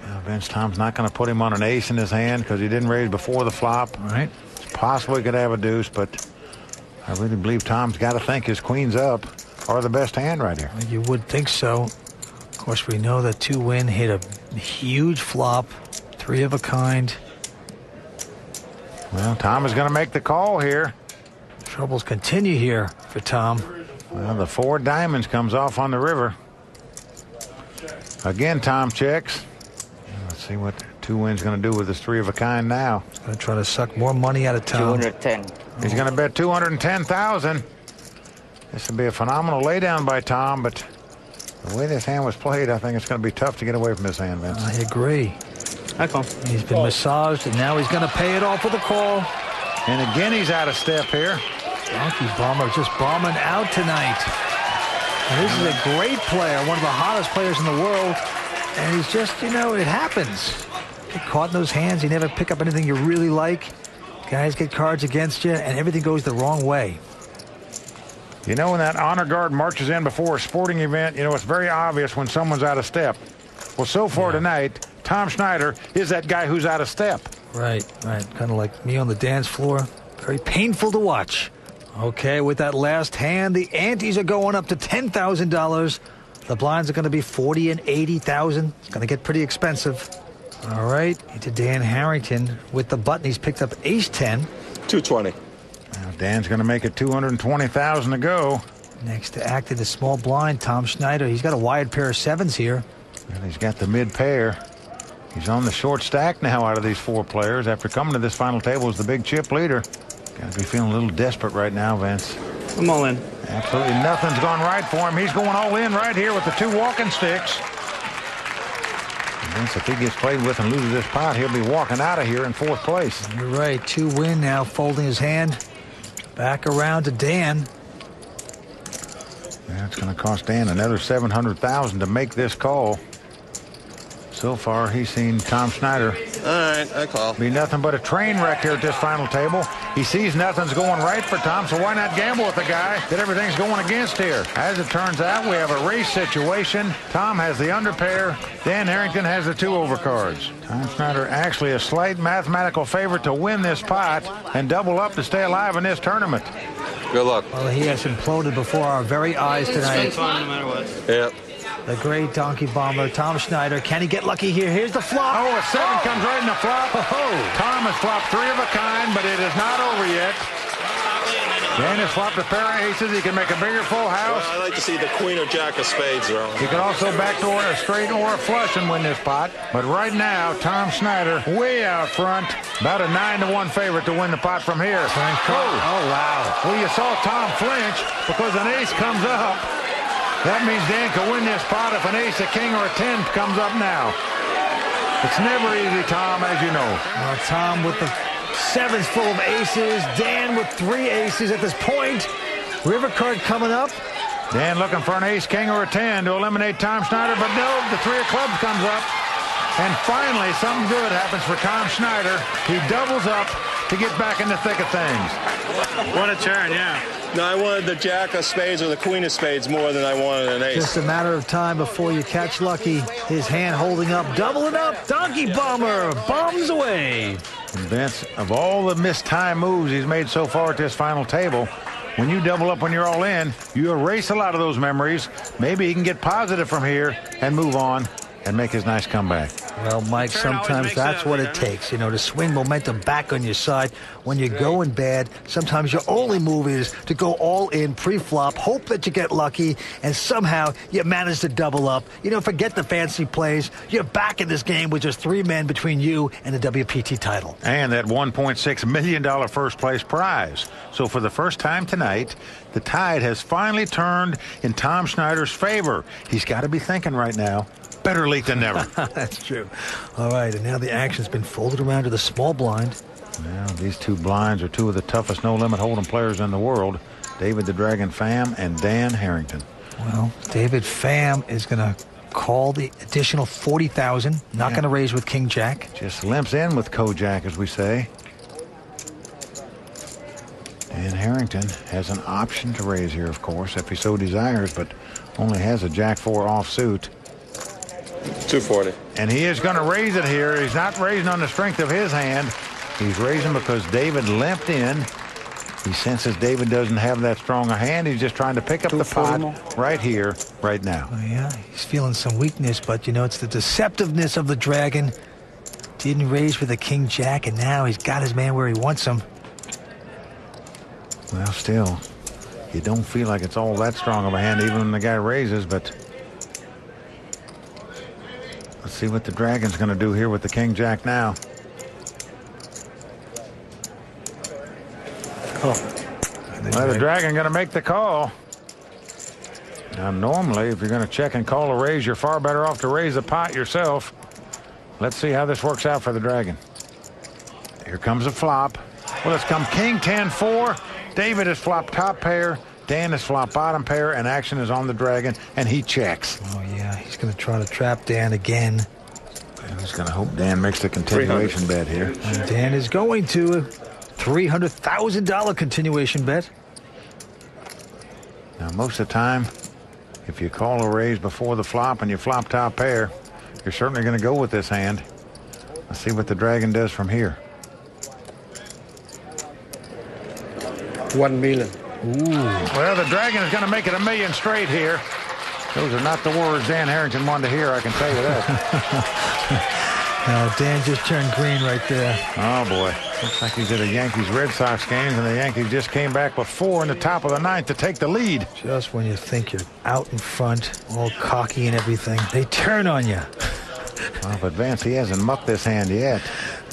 Well, Vince, Tom's not going to put him on an ace in his hand because he didn't raise before the flop. All right. It's possible he could have a deuce, but I really believe Tom's got to think his queens up are the best hand right here. You would think so. Of course, we know that 2 win hit a huge flop, 3 of a kind. Well, Tom is going to make the call here. Troubles continue here for Tom. Well, the 4 diamonds comes off on the river. Again, Tom checks. Let's see what 2 win's going to do with his 3 of a kind now. He's going to try to suck more money out of Tom. 210. He's going to bet 210,000. This would be a phenomenal laydown by Tom, but the way this hand was played, I think it's going to be tough to get away from this hand, Vince. I agree. Hi, Paul. He's been massaged, and now he's going to pay it off with a call. And again, he's out of step here. Donkey Bomber just bombing out tonight. And this is a great player, one of the hottest players in the world. And he's just, you know, it happens. Get caught in those hands, you never pick up anything you really like. Guys get cards against you, and everything goes the wrong way. You know, when that honor guard marches in before a sporting event, you know, it's very obvious when someone's out of step. Well, so far tonight, Tom Schneider is that guy who's out of step. Right. Kind of like me on the dance floor. Very painful to watch. Okay, with that last hand, the antes are going up to $10,000. The blinds are going to be $40,000 and $80,000. It's going to get pretty expensive. All right, into Dan Harrington with the button. He's picked up ace-10. 220. Now Dan's going to make it $220,000 to go. Next to act in the small blind, Tom Schneider. He's got a wide pair of sevens here. Well, he's got the mid pair. He's on the short stack now out of these 4 players. After coming to this final table as the big chip leader. Got to be feeling a little desperate right now, Vince. I'm all in. Absolutely nothing's gone right for him. He's going all in right here with the 2 walking sticks. And Vince, if he gets played with and loses this pot, he'll be walking out of here in 4th place. You're right. 2 win now, folding his hand. Back around to Dan. Yeah, it's going to cost Dan another $700,000 to make this call. So far, he's seen Tom Schneider. All right, I call. Be nothing but a train wreck here at this final table. He sees nothing's going right for Tom, so why not gamble with the guy that everything's going against here? As it turns out, we have a race situation. Tom has the underpair. Dan Harrington has the 2 overcards. Tom Schneider actually a slight mathematical favorite to win this pot and double up to stay alive in this tournament. Good luck. Well, he has imploded before our very eyes tonight. It's fun no matter what. Yep. The great donkey bomber, Tom Schneider. Can he get lucky here? Here's the flop. Oh, a 7 comes right in the flop. Tom has flopped 3 of a kind, but it is not over yet. Dan has flopped a pair of aces. He can make a bigger full house. Well, I like to see the queen or jack of spades thrown. He can also backdoor a straight or a flush and win this pot. But right now, Tom Schneider way out front. About a 9-1 favorite to win the pot from here. Oh, wow. Well, you saw Tom flinch because an ace comes up. That means Dan can win this pot if an ace, a king, or a 10 comes up now. It's never easy, Tom, as you know. Well, Tom with the 7s full of aces. Dan with 3 aces at this point. River card coming up. Dan looking for an ace, king, or a 10 to eliminate Tom Schneider, but no, the 3 of clubs comes up. And finally, something good happens for Tom Schneider. He doubles up to get back in the thick of things. What a turn, yeah. No, I wanted the jack of spades or the queen of spades more than I wanted an ace. Just a matter of time before you catch lucky. His hand holding up, doubling up. Donkey bomber bombs away. And Vince, of all the missed time moves he's made so far at this final table, when you double up when you're all in, you erase a lot of those memories. Maybe he can get positive from here and move on and make his nice comeback. Well, Mike, sometimes that's what it takes, you know, to swing momentum back on your side. When you're going bad, sometimes your only move is to go all in pre-flop, hope that you get lucky, and somehow you manage to double up. You know, forget the fancy plays. You're back in this game with just 3 men between you and the WPT title. And that $1.6 million first place prize. So for the first time tonight, the tide has finally turned in Tom Schneider's favor. He's got to be thinking right now, better late than never. That's true. All right, and now the action's been folded around to the small blind. Now, these 2 blinds are 2 of the toughest no-limit hold'em players in the world, David the Dragon Pham and Dan Harrington. Well, David Pham is going to call the additional $40,000. Not going to raise with King Jack. Just limps in with Kojak, as we say. Dan Harrington has an option to raise here, of course, if he so desires, but only has a Jack 4 offsuit. 240. And he is going to raise it here. He's not raising on the strength of his hand. He's raising because David limped in. He senses David doesn't have that strong a hand. He's just trying to pick up the pot right here, right now. Oh, yeah, he's feeling some weakness, but, you know, it's the deceptiveness of the Dragon. Didn't raise with a King Jack, and now he's got his man where he wants him. Well, still, you don't feel like it's all that strong of a hand, even when the guy raises, but let's see what the Dragon's going to do here with the King Jack now. Well, the Dragon going to make the call. Now, normally, if you're going to check and call a raise, you're far better off to raise the pot yourself. Let's see how this works out for the Dragon. Here comes a flop. Well, it's come King 10-4. David has flopped top pair. Dan has flopped bottom pair, and action is on the Dragon, and he checks. Oh, yeah, he's going to try to trap Dan again. And he's going to hope Dan makes the continuation bet here. And Dan is going to a $300,000 continuation bet. Now, most of the time, if you call a raise before the flop and you flop top pair, you're certainly going to go with this hand. Let's see what the Dragon does from here. 1 million. Ooh. Well, the Dragon is going to make it $1 million straight here. Those are not the words Dan Harrington wanted to hear, I can tell you that. No, Dan just turned green right there. Oh, boy. Looks like he's at a Yankees-Red Sox game, and the Yankees just came back with 4 in the top of the 9th to take the lead. Just when you think you're out in front, all cocky and everything, they turn on you. Well, but Vance, he hasn't mucked this hand yet.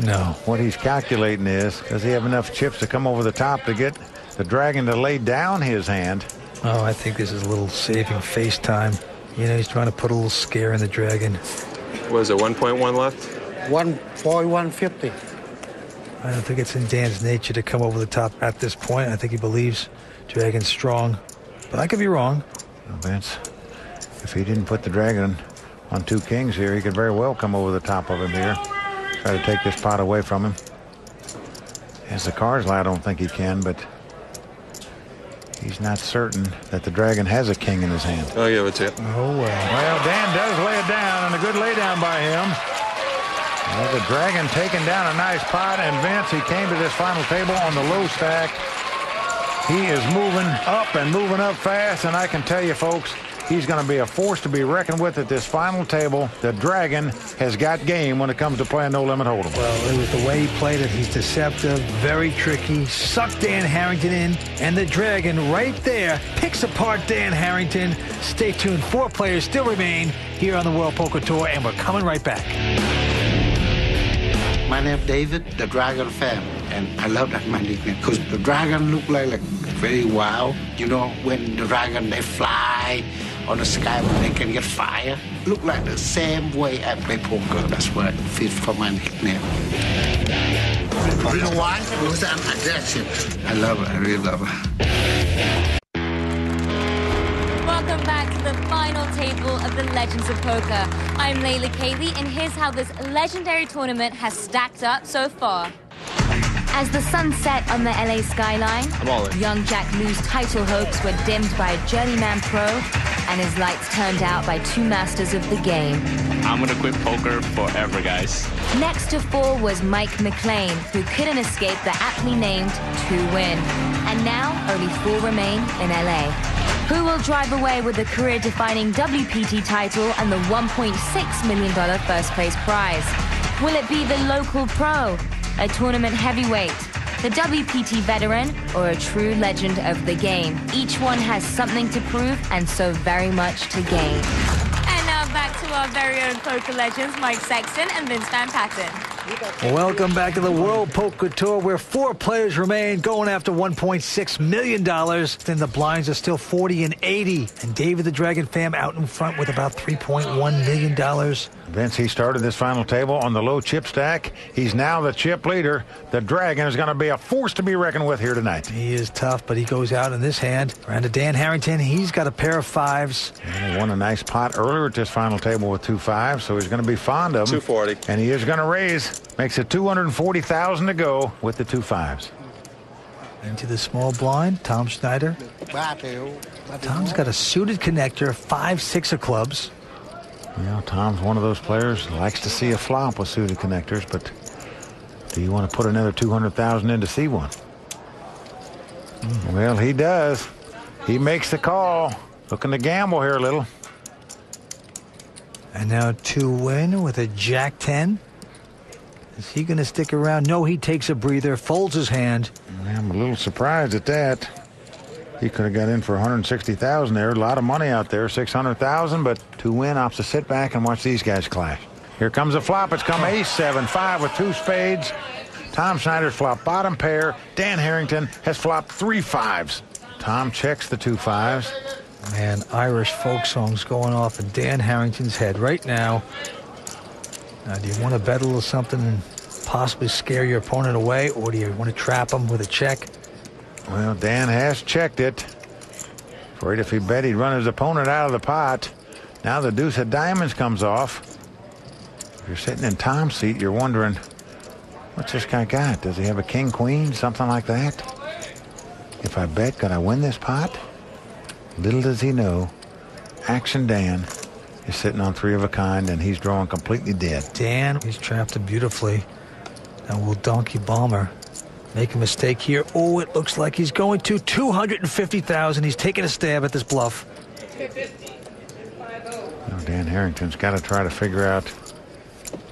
No. What he's calculating is, does he have enough chips to come over the top to get the Dragon to lay down his hand? Oh, I think this is a little saving face time. You know, he's trying to put a little scare in the Dragon. What is it, 1.1 left? 1.150. I don't think it's in Dan's nature to come over the top at this point. I think he believes Dragon's strong. But I could be wrong. Well, Vince, if he didn't put the Dragon on 2 kings here, he could very well come over the top of him here. Try to take this pot away from him. As the cards lie, I don't think he can, but he's not certain that the Dragon has a king in his hand. I'll give it to you. Oh, well. Well, Dan does lay it down, and a good lay down by him. Well, the Dragon taking down a nice pot, and Vince, he came to this final table on the low stack. He is moving up and moving up fast, and I can tell you, folks, he's going to be a force to be reckoned with at this final table. The Dragon has got game when it comes to playing No Limit Hold'em. Well, it was the way he played it. He's deceptive, very tricky, sucked Dan Harrington in, and the Dragon right there picks apart Dan Harrington. Stay tuned. 4 players still remain here on the World Poker Tour, and we're coming right back. My name is David, the Dragon fan, and I love that my nickname because the Dragon look like very wild. You know, when the Dragon, they fly on the sky when they can get fire. Look like the same way I play poker. That's what fits for my nickname. You know why? Because I'm aggressive. I love it. I really love it. Welcome back to the final table of the Legends of Poker. I'm Layla Kaylee, and here's how this legendary tournament has stacked up so far. As the sun set on the LA skyline, young Jack Lou's title hopes were dimmed by a journeyman pro, and his lights turned out by 2 masters of the game. I'm gonna quit poker forever, guys. Next to 4 was Mike McLean, who couldn't escape the aptly named 2-win. And now only 4 remain in LA. Who will drive away with the career-defining WPT title and the $1.6 million first place prize? Will it be the local pro, a tournament heavyweight, the WPT veteran, or a true legend of the game? Each one has something to prove and so very much to gain. And now back to our very own poker legends, Mike Sexton and Vince Van Patten. Welcome back to the World Poker Tour, where 4 players remain going after $1.6 million. Then the blinds are still 40 and 80. And David the Dragon Fam out in front with about $3.1 million. Vince, he started this final table on the low chip stack. He's now the chip leader. The Dragon is going to be a force to be reckoned with here tonight. He is tough, but he goes out in this hand. Around to Dan Harrington, he's got a pair of 5s. And he won a nice pot earlier at this final table with 2 5s, so he's going to be fond of them. 240. And he is going to raise. Makes it $240,000 to go with the 2 5s. Into the small blind, Tom Schneider. Tom's got a suited connector, 5-6 of clubs. You know, Tom's one of those players who likes to see a flop with suited connectors, but do you want to put another $200,000 in to see one? Well, he does. He makes the call. Looking to gamble here a little. And now 2-win with a Jack-10. Is he going to stick around? No, he takes a breather, folds his hand. I'm a little surprised at that. He could have got in for $160,000 there. A lot of money out there, $600,000, but 2-win opts to sit back and watch these guys clash. Here comes a flop. It's come ace 7-5 with 2 spades. Tom Schneider's flopped bottom pair. Dan Harrington has flopped 3 5s. Tom checks the 2 5s. Man, Irish folk songs going off in Dan Harrington's head right now. Now, do you want to bet a little something and possibly scare your opponent away, or do you want to trap him with a check? Well, Dan has checked it. Afraid if he bet he'd run his opponent out of the pot. Now the deuce of diamonds comes off. If you're sitting in Tom's seat, you're wondering, what's this guy got? Does he have a king, queen, something like that? If I bet, could I win this pot? Little does he know, Action Dan is sitting on 3 of a kind, and he's drawing completely dead. Dan, he's trapped him beautifully. Now will Donkey Bomber make a mistake here? Oh, it looks like he's going to 250,000. He's taking a stab at this bluff. Now Dan Harrington's got to try to figure out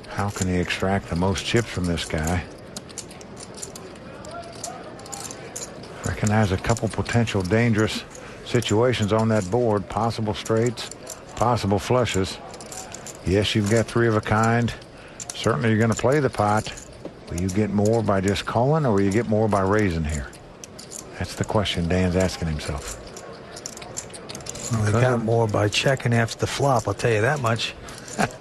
how can he extract the most chips from this guy. Recognize a couple potential dangerous situations on that board. Possible straights, possible flushes. Yes, you've got 3 of a kind. Certainly you're going to play the pot. Will you get more by just calling, or will you get more by raising here? That's the question Dan's asking himself. Well, he got more by checking after the flop, I'll tell you that much.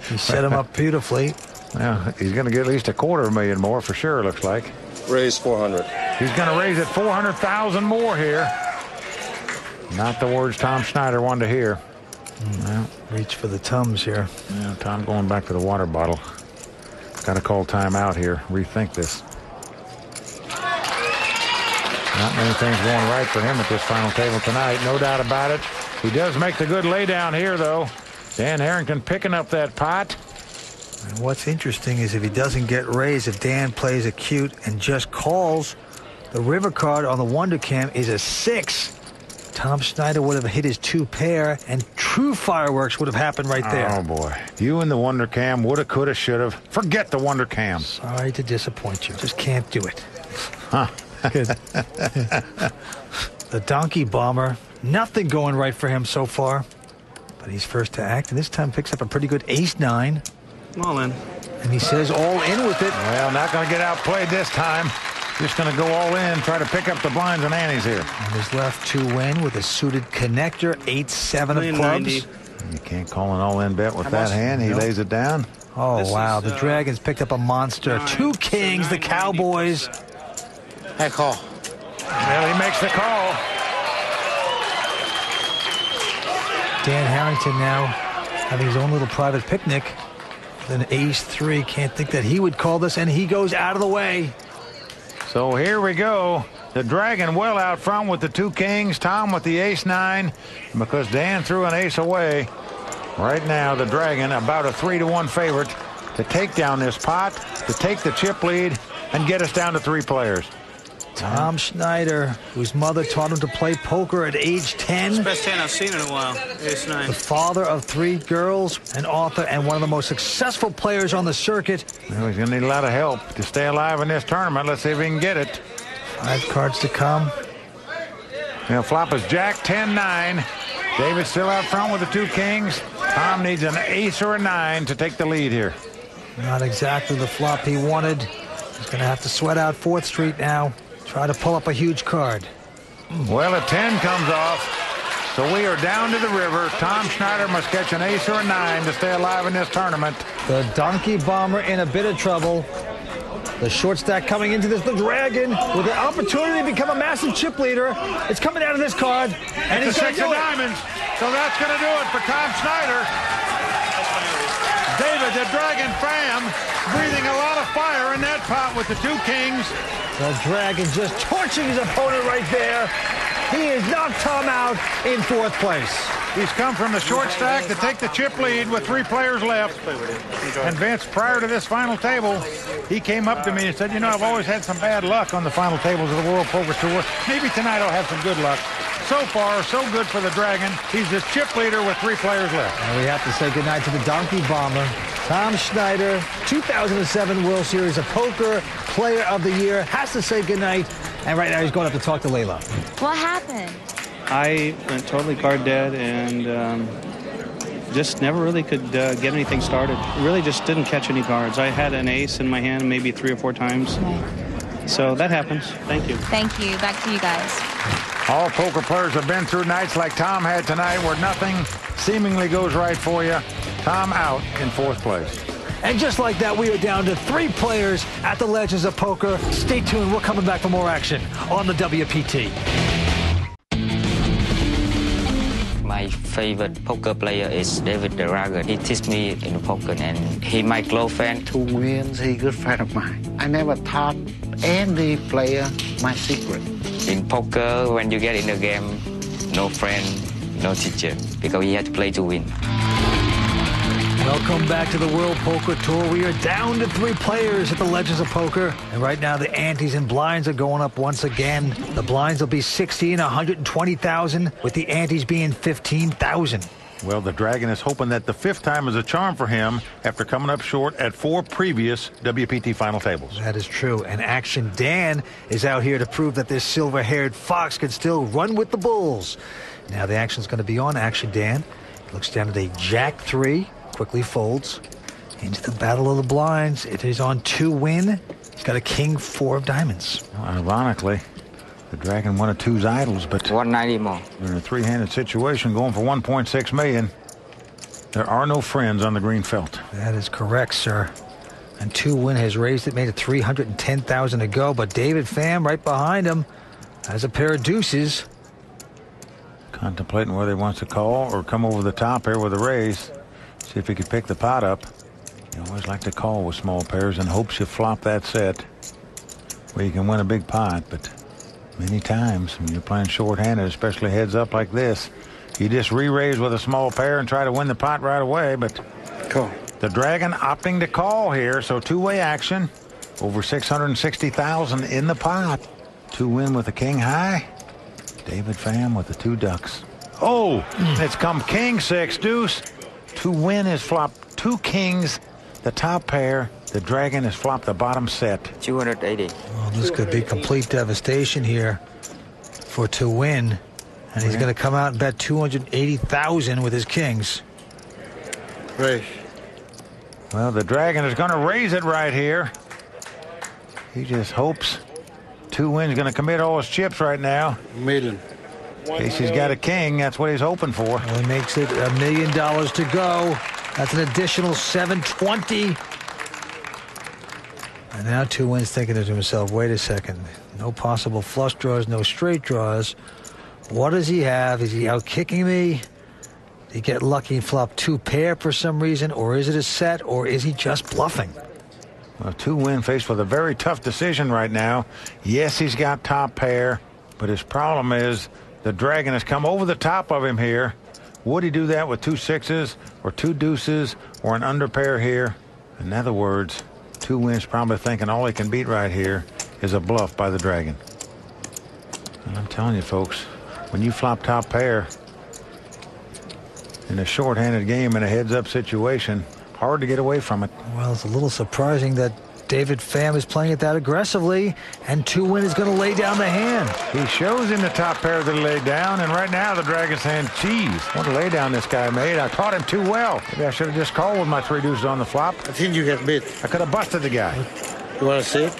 He set him up beautifully. Well, he's going to get at least $250,000 more for sure, looks like. Raise 400. He's going to raise it 400,000 more here. Not the words Tom Schneider wanted to hear. Well, reach for the Tums here. Yeah, Tom going back to the water bottle. Got to call timeout here. Rethink this. Not many things going right for him at this final table tonight. No doubt about it. He does make the good laydown here, though. Dan Harrington picking up that pot. And what's interesting is if he doesn't get raised, if Dan plays a cute and just calls, the river card on the Wonder Cam is a 6. Tom Schneider would have hit his 2 pair, and true fireworks would have happened right there. Oh, boy. You and the Wonder Cam woulda, coulda, shoulda. Forget the Wonder Cam. Sorry to disappoint you. Just can't do it. Huh. The Donkey Bomber, nothing going right for him so far. But he's first to act, and this time picks up a pretty good ace-9. All in. And he says all in with it. Well, not going to get outplayed this time. Just going to go all in, try to pick up the blinds and antes here. And he's left to win with a suited connector, 8-7 of clubs. You can't call an all-in bet with that hand. He lays it down. Oh, wow. The Dragons picked up a monster. 2 kings, the Cowboys. Hey, call. Well, he makes the call. Dan Harrington now having his own little private picnic. With an ace-3. Can't think that he would call this, and he goes out of the way. So here we go. The Dragon well out front with the 2 kings. Tom with the ace-9. Because Dan threw an ace away. Right now, the Dragon about a 3-1 favorite to take down this pot, to take the chip lead, and get us down to 3 players. Tom Schneider, whose mother taught him to play poker at age 10. It's the best hand I've seen in a while. Ace-9. The father of 3 girls, an author, and one of the most successful players on the circuit. Well, he's going to need a lot of help to stay alive in this tournament. Let's see if he can get it. 5 cards to come. Now, flop is Jack 10-9. David still out front with the 2 kings. Tom needs an ace or a 9 to take the lead here. Not exactly the flop he wanted. He's going to have to sweat out 4th Street now. Try to pull up a huge card. Well, a 10 comes off. So we are down to the river. Tom Schneider must catch an ace or a 9 to stay alive in this tournament. The Donkey Bomber in a bit of trouble. The short stack coming into this. The Dragon with an opportunity to become a massive chip leader. It's coming out of this card. And it's he's a 6 of diamonds. So that's going to do it for Tom Schneider. David, the Dragon fam, breathing a lot of fire in that pot with the 2 kings. The Dragon just torching his opponent right there. He has knocked Tom out in 4th place. He's come from the short stack to take the chip lead with 3 players left. And Vince, prior to this final table, he came up to me and said, you know, I've always had some bad luck on the final tables of the World Poker Tour. Maybe tonight I'll have some good luck. So far, so good for the Dragon. He's the chip leader with 3 players left. And we have to say goodnight to the Donkey Bomber. Tom Schneider, 2007 World Series of Poker Player of the Year, has to say goodnight. And right now he's going up to talk to Layla. What happened? I went totally card dead and just never really could get anything started. Really just didn't catch any cards. I had an ace in my hand maybe 3 or 4 times. Okay. So that happens. Thank you. Thank you. Back to you guys. All poker players have been through nights like Tom had tonight where nothing seemingly goes right for you. Tom out in 4th place. And just like that, we are down to 3 players at the Legends of Poker. Stay tuned. We're coming back for more action on the WPT. My favorite poker player is David the Dragon. He teaches me in poker and he my close friend. To win, he's a good friend of mine. I never taught any player my secret. In poker, when you get in the game, no friend, no teacher, because you have to play to win. Welcome back to the World Poker Tour. We are down to 3 players at the Legends of Poker. And right now the antes and blinds are going up once again. The blinds will be 60 and 120,000, with the antes being 15,000. Well, the Dragon is hoping that the 5th time is a charm for him after coming up short at 4 previous WPT final tables. That is true. And Action Dan is out here to prove that this silver-haired fox can still run with the bulls. Now the action's going to be on Action Dan. He looks down at a Jack 3. Quickly folds into the battle of the blinds. It is on 2-win. He's got a King 4 of diamonds. Well, ironically, the Dragon one of 2's idols, but 190 more. They're in a 3-handed situation going for $1.6 million. There are no friends on the green felt. That is correct, sir. And 2-win has raised it, made it 310,000 to go. But David Pham right behind him has a pair of deuces. Contemplating whether he wants to call or come over the top here with a raise. See if he could pick the pot up. You always like to call with small pairs in hopes you flop that set where you can win a big pot. But many times when you're playing short-handed, especially heads up like this, you just re-raise with a small pair and try to win the pot right away. But Call. The Dragon opting to call here, so 2-way action. Over 660,000 in the pot. 2-win with a King high. David Pham with the 2 ducks. Oh, it's come King 6 deuce. 2-win has flopped 2 kings, the top pair. The Dragon has flopped the bottom set. 280. Well, this could be complete devastation here for 2-win. And he's going to come out and bet 280,000 with his kings. Right. Well, the Dragon is going to raise it right here. He just hopes 2-win's going to commit all his chips right now. Million. In case he's got a king, that's what he's hoping for. Well, he makes it $1 million to go. That's an additional 720. And now 2-win's thinking to himself, wait a second. No possible flush draws, no straight draws. What does he have? Is he out kicking me? Did he get lucky and flop 2 pair for some reason? Or is it a set? Or is he just bluffing? Well, 2-win faced with a very tough decision right now. Yes, he's got top pair, but his problem is the Dragon has come over the top of him here. Would he do that with 2 sixes or 2 deuces or an under pair here? In other words, 2-win's probably thinking all he can beat right here is a bluff by the Dragon. And I'm telling you, folks, when you flop top pair in a short-handed game in a heads-up situation, hard to get away from it. Well, it's a little surprising that David Pham is playing it that aggressively, and 2-win is going to lay down the hand. He shows him the top pair that he laid down, and right now the Dragon's saying, geez, what a laydown this guy made. I taught him too well. Maybe I should have just called with my 3 deuces on the flop. I think you get beat. I could have busted the guy. You want to see it?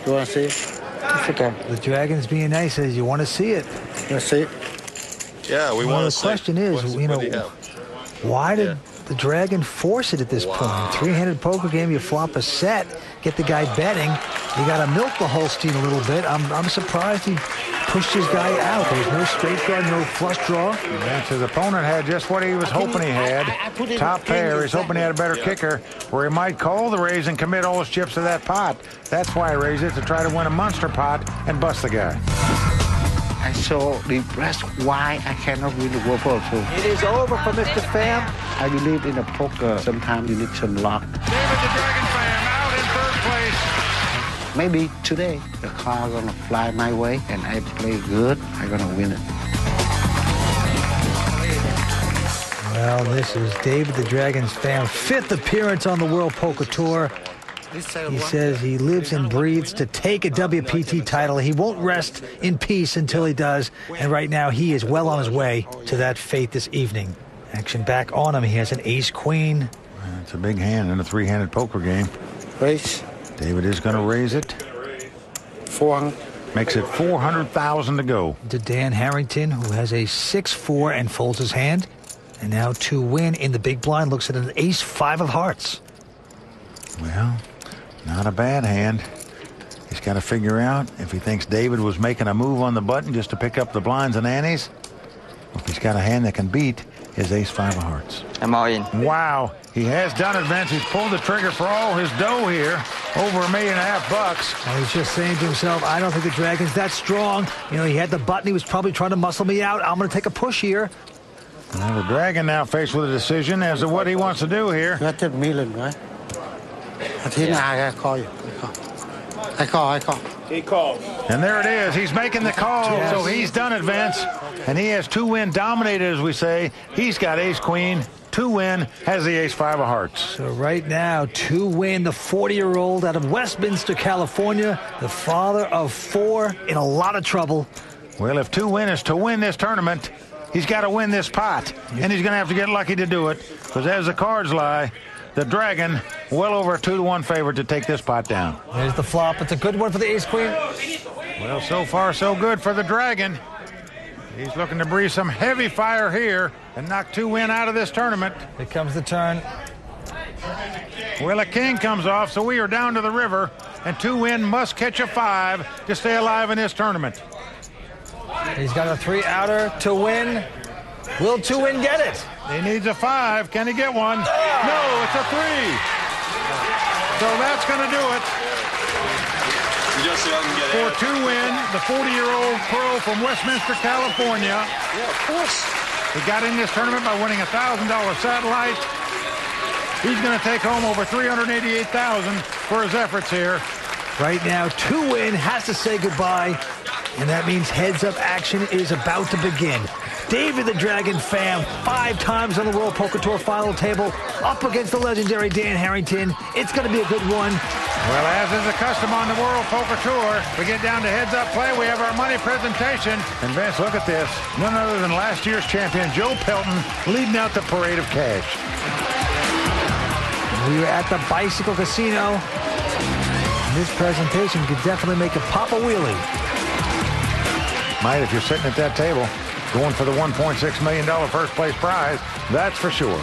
You want to see it? It's okay. The Dragon's being nice, says you want to see it. You want to see it? Yeah, we want to see it. The question is, you know, why did the Dragon force it at this point? 3-handed poker game, you flop a set, get the guy betting. You got to milk the Holstein a little bit. I'm surprised he pushed his guy out. There's no straight draw, no flush draw. That's his opponent had just what he was hoping he had. Top pair. He's hoping he had a better kicker where he might call the raise and commit all his chips to that pot. That's why he raised it, to try to win a monster pot and bust the guy. I'm so depressed why I cannot win the World Poker Tour. It is over for Mr. Pham. I believe in a poker. Sometimes you need some luck. David the Dragon Pham out in 3rd place. Maybe today the car gonna fly my way and I play good. I'm gonna win it. Well, this is David the Dragon's Pham, 5th appearance on the World Poker Tour. He says he lives and breathes to take a WPT title. He won't rest in peace until he does. And right now, he is well on his way to that fate this evening. Action back on him. He has an ace-queen. It's a big hand in a 3-handed poker game. Raise. David is going to raise it. 400. Makes it 400,000 to go. To Dan Harrington, who has a 6-4 and folds his hand. And now 2-win in the big blind. Looks at an ace-5 of hearts. Well, not a bad hand. He's got to figure out if he thinks David was making a move on the button just to pick up the blinds and antes. If he's got a hand that can beat his ace-5 of hearts. I'm all in. Wow. He has done it, Vince. He's pulled the trigger for all his dough here. Over $1.5 million. Well, he's just saying to himself, I don't think the Dragon's that strong. You know, he had the button. He was probably trying to muscle me out. I'm going to take a push here. Now the Dragon now faced with a decision as to what he wants to do here. That's $1 million, right? I call you. I call. He calls. And there it is. He's making the call, so he's done it, Vince. And he has 2-win dominated, as we say. He's got ace-queen. 2-win has the ace-5 of hearts. So right now, 2-win, the 40-year-old out of Westminster, California, the father of 4, in a lot of trouble. Well, if 2-win is to win this tournament, he's got to win this pot. And he's going to have to get lucky to do it, because as the cards lie, the Dragon well over a 2-1 favorite to take this pot down. There's the flop. It's a good one for the ace-queen. Well, so far so good for the Dragon. He's looking to breathe some heavy fire here and knock 2-win out of this tournament. Here comes the turn. Well, a king comes off, so we are down to the river, and 2-win must catch a 5 to stay alive in this tournament. He's got a 3-outer to win. Will 2-win get it? He needs a 5. Can he get one? No, it's a 3. So that's going to do it. Just so I can get for 2-win, the 40-year-old pro from Westminster, California. Yeah, of course. He got in this tournament by winning a $1,000 satellite. He's going to take home over $388,000 for his efforts here. Right now, 2-win has to say goodbye, and that means heads-up action is about to begin. David the Dragon Pham, 5 times on the World Poker Tour final table, up against the legendary Dan Harrington. It's going to be a good one. Well, as is the custom on the World Poker Tour, we get down to heads-up play. We have our money presentation. And Vince, look at this. None other than last year's champion, Joe Pelton, leading out the parade of cash. We were at the Bicycle Casino. This presentation could definitely make a pop a wheelie. Might if you're sitting at that table. Going for the $1.6 million first place prize, that's for sure.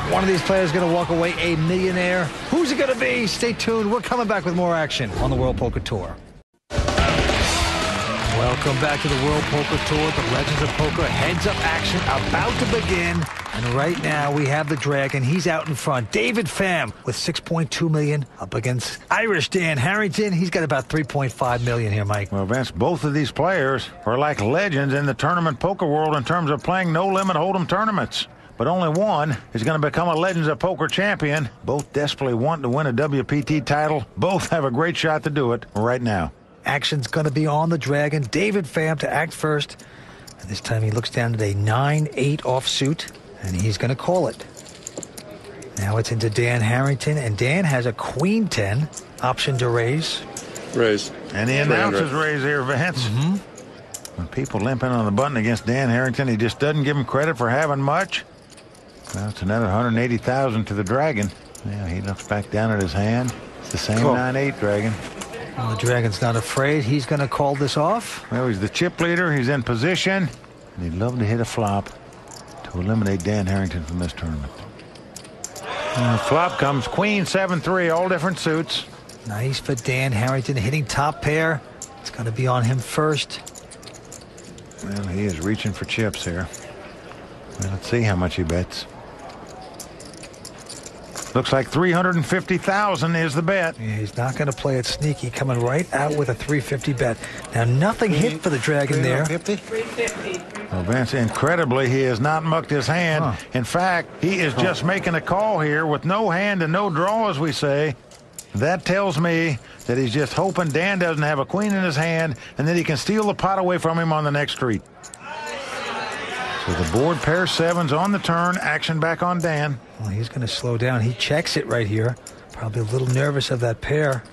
One of these players going to walk away a millionaire. Who's it going to be? Stay tuned. We're coming back with more action on the World Poker Tour. Welcome back to the World Poker Tour. The Legends of Poker heads-up action about to begin. And right now we have the Dragon. He's out in front. David Pham with $6.2 million up against Irish Dan Harrington. He's got about $3.5 million here, Mike. Well, Vince, both of these players are like legends in the tournament poker world in terms of playing no-limit hold'em tournaments. But only one is going to become a Legends of Poker champion. Both desperately want to win a WPT title. Both have a great shot to do it right now. Action's going to be on the Dragon. David Pham to act first. And this time he looks down at a 9-8 offsuit. And he's going to call it. Now it's into Dan Harrington, and Dan has a queen 10 option to raise. Raise. And he announces raise here, Vince. When people limping on the button against Dan Harrington, he just doesn't give him credit for having much. Well, it's another $180,000 to the Dragon. Yeah, he looks back down at his hand. It's the same 9-8 Dragon. Well, the Dragon's not afraid. He's going to call this off. Well, he's the chip leader. He's in position. And he'd love to hit a flop to eliminate Dan Harrington from this tournament. Flop comes queen 7-3, all different suits. Nice for Dan Harrington hitting top pair. It's going to be on him first. Well, he is reaching for chips here. Well, let's see how much he bets. Looks like $350,000 is the bet. Yeah, he's not going to play it sneaky, coming right out with a $350 bet. Now, nothing hit for the Dragon there. $350. Well, Vince, incredibly, he has not mucked his hand. In fact, he is just making a call here with no hand and no draw, as we say. That tells me that he's just hoping Dan doesn't have a queen in his hand and that he can steal the pot away from him on the next street. So the board pair sevens on the turn. Action back on Dan. Well, he's going to slow down. He checks it right here. Probably a little nervous of that pair.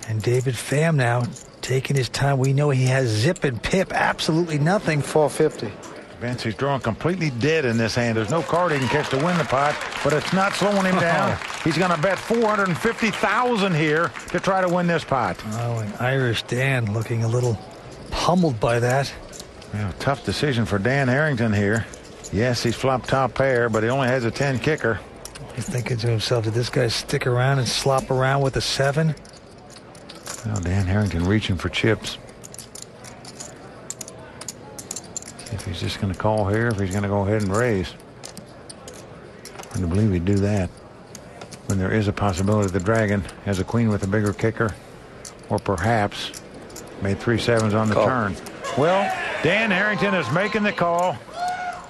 And David Pham now taking his time. We know he has zip and pip. Absolutely nothing. $450. Vince, he's drawing completely dead in this hand. There's no card he can catch to win the pot, but it's not slowing him down. He's going to bet $450,000 here to try to win this pot. Oh, and Irish Dan looking a little pummeled by that. Well, tough decision for Dan Harrington here. Yes, he's flopped top pair, but he only has a 10 kicker. He's thinking to himself, did this guy stick around and slop around with a 7? Well, Dan Harrington reaching for chips. See if he's just going to call here, if he's going to go ahead and raise. I believe he'd do that. When there is a possibility the Dragon has a queen with a bigger kicker, or perhaps made 3 sevens on the turn. Well, Dan Harrington is making the call.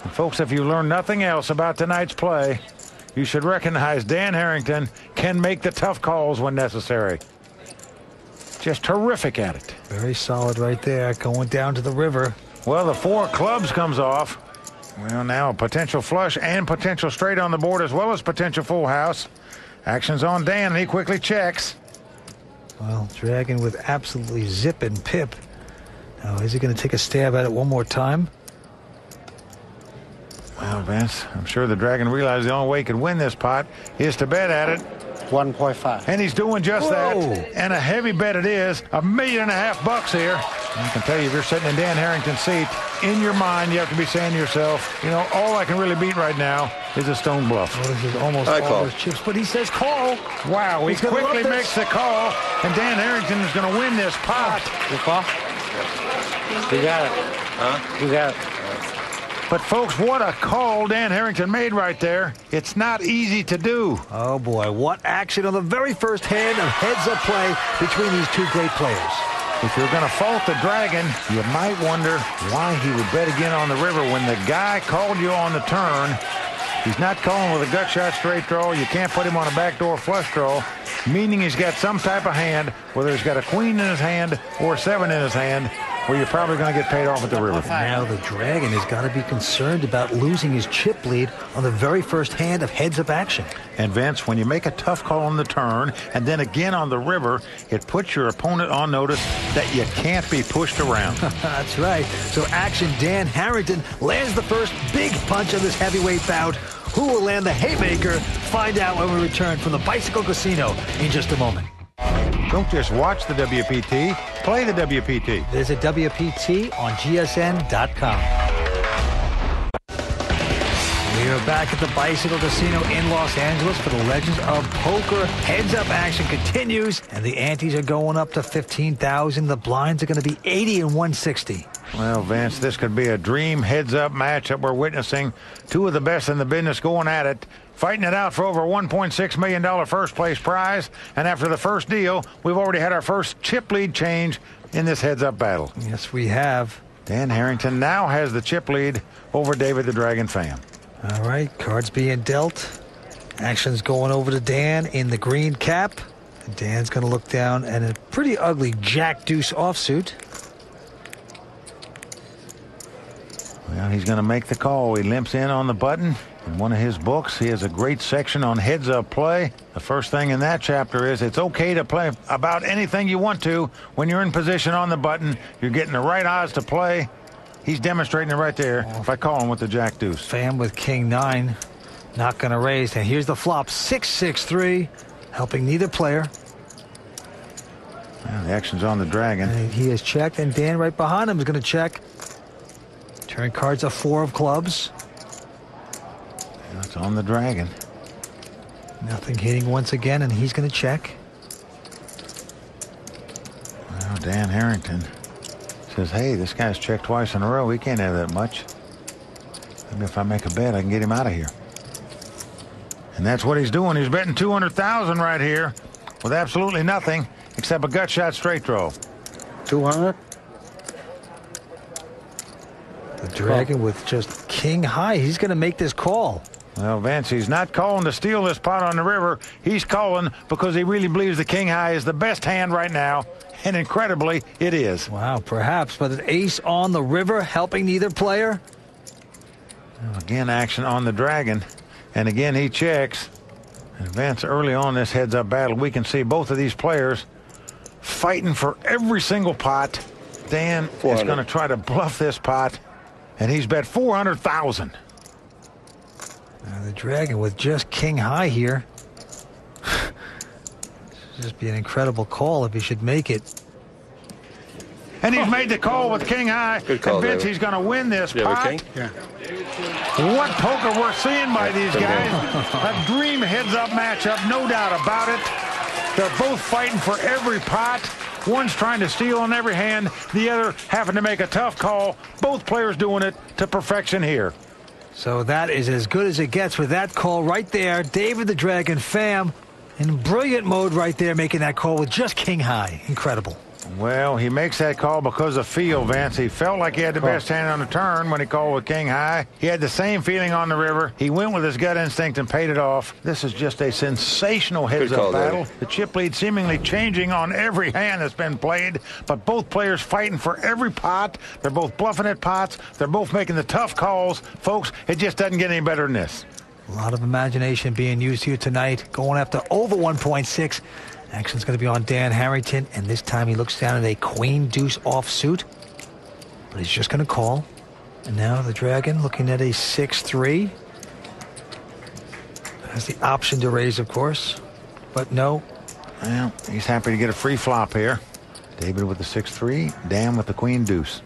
And folks, if you learn nothing else about tonight's play, you should recognize Dan Harrington can make the tough calls when necessary. Just terrific at it. Very solid right there, going down to the river. Well, the 4 clubs comes off. Well, now a potential flush and potential straight on the board, as well as potential full house. Action's on Dan, and he quickly checks. Well, Dragon with absolutely zip and pip. Now, is he going to take a stab at it one more time? Well, Vince, I'm sure the Dragon realized the only way he could win this pot is to bet at it. 1.5. And he's doing just that. And a heavy bet it is. $1.5 million here. I can tell you, if you're sitting in Dan Harrington's seat, in your mind, you have to be saying to yourself, you know, all I can really beat right now is a stone bluff. Well, this is almost all his chips, but he says call. Wow, he quickly makes the call, and Dan Harrington is going to win this pot. You call? You got it. Huh? You got it. But, folks, what a call Dan Harrington made right there. It's not easy to do. Oh, boy, what action on the very first hand of heads-up play between these two great players. If you're going to fault the Dragon, you might wonder why he would bet again on the river when the guy called you on the turn. He's not calling with a gut shot straight draw. You can't put him on a backdoor flush draw, meaning he's got some type of hand, whether he's got a queen in his hand or a 7 in his hand, where you're probably going to get paid off at the river. Now the Dragon has got to be concerned about losing his chip lead on the very first hand of heads-up action. And Vince, when you make a tough call on the turn and then again on the river, it puts your opponent on notice that you can't be pushed around. That's right. So action Dan Harrington lands the first big punch of this heavyweight bout. Who will land the haymaker? Find out when we return from the Bicycle Casino in just a moment. Don't just watch the WPT, play the WPT. Visit WPT on GSN.com. We are back at the Bicycle Casino in Los Angeles for the Legends of Poker. Heads-up action continues, and the antes are going up to $15,000. The blinds are going to be 80 and 160. Well, Vince, this could be a dream heads-up match that we're witnessing. Two of the best in the business going at it, fighting it out for over $1.6 million first-place prize. And after the first deal, we've already had our first chip lead change in this heads-up battle. Yes, we have. Dan Harrington now has the chip lead over David the Dragon Pham. All right, cards being dealt. Action's going over to Dan in the green cap. And Dan's going to look down at a pretty ugly jack-deuce offsuit. Well, he's going to make the call. He limps in on the button. In one of his books, he has a great section on heads-up play. The first thing in that chapter is it's okay to play about anything you want to when you're in position on the button. You're getting the right odds to play. He's demonstrating it right there by calling with the jack-deuce. Pham with king-9. Not going to raise. And here's the flop, 6-6-3, helping neither player. Well, the action's on the Dragon. And he has checked, and Dan right behind him is going to check. Turn cards a 4 of clubs. It's on the Dragon. Nothing hitting once again, and he's going to check. Well, Dan Harrington says, hey, this guy's checked twice in a row. He can't have that much. Maybe if I make a bet, I can get him out of here. And that's what he's doing. He's betting $200,000 right here with absolutely nothing except a gut shot straight draw. 200? The Dragon with just king high. He's going to make this call. Well, Vince, he's not calling to steal this pot on the river. He's calling because he really believes the king high is the best hand right now. And incredibly, it is. Wow, perhaps. But an ace on the river helping neither player. Well, again, action on the Dragon. And again, he checks. And Vince, early on this heads-up battle, we can see both of these players fighting for every single pot. Dan is going to try to bluff this pot. And he's bet $400,000. The Dragon with just king high here. Just be an incredible call if he should make it. And he's made the call with king high. Good call, and Vince, David. he's going to win this pot. King? Yeah. What poker we're seeing by these guys. A dream heads-up matchup, no doubt about it. They're both fighting for every pot. One's trying to steal on every hand. The other having to make a tough call. Both players doing it to perfection here. So that is as good as it gets with that call right there. David the Dragon Pham in brilliant mode right there, making that call with just king high. Incredible. Well, he makes that call because of feel, Vince. He felt like he had the best hand on the turn when he called with king high. He had the same feeling on the river. He went with his gut instinct and paid it off. This is just a sensational heads-up battle. The chip lead seemingly changing on every hand that's been played, but both players fighting for every pot. They're both bluffing at pots. They're both making the tough calls. Folks, it just doesn't get any better than this. A lot of imagination being used here tonight, going after over 1.6. Action's going to be on Dan Harrington, and this time he looks down at a queen-deuce offsuit. But he's just going to call. And now the Dragon looking at a 6-3. Has the option to raise, of course. But no. Well, he's happy to get a free flop here. David with the 6-3, Dan with the queen-deuce.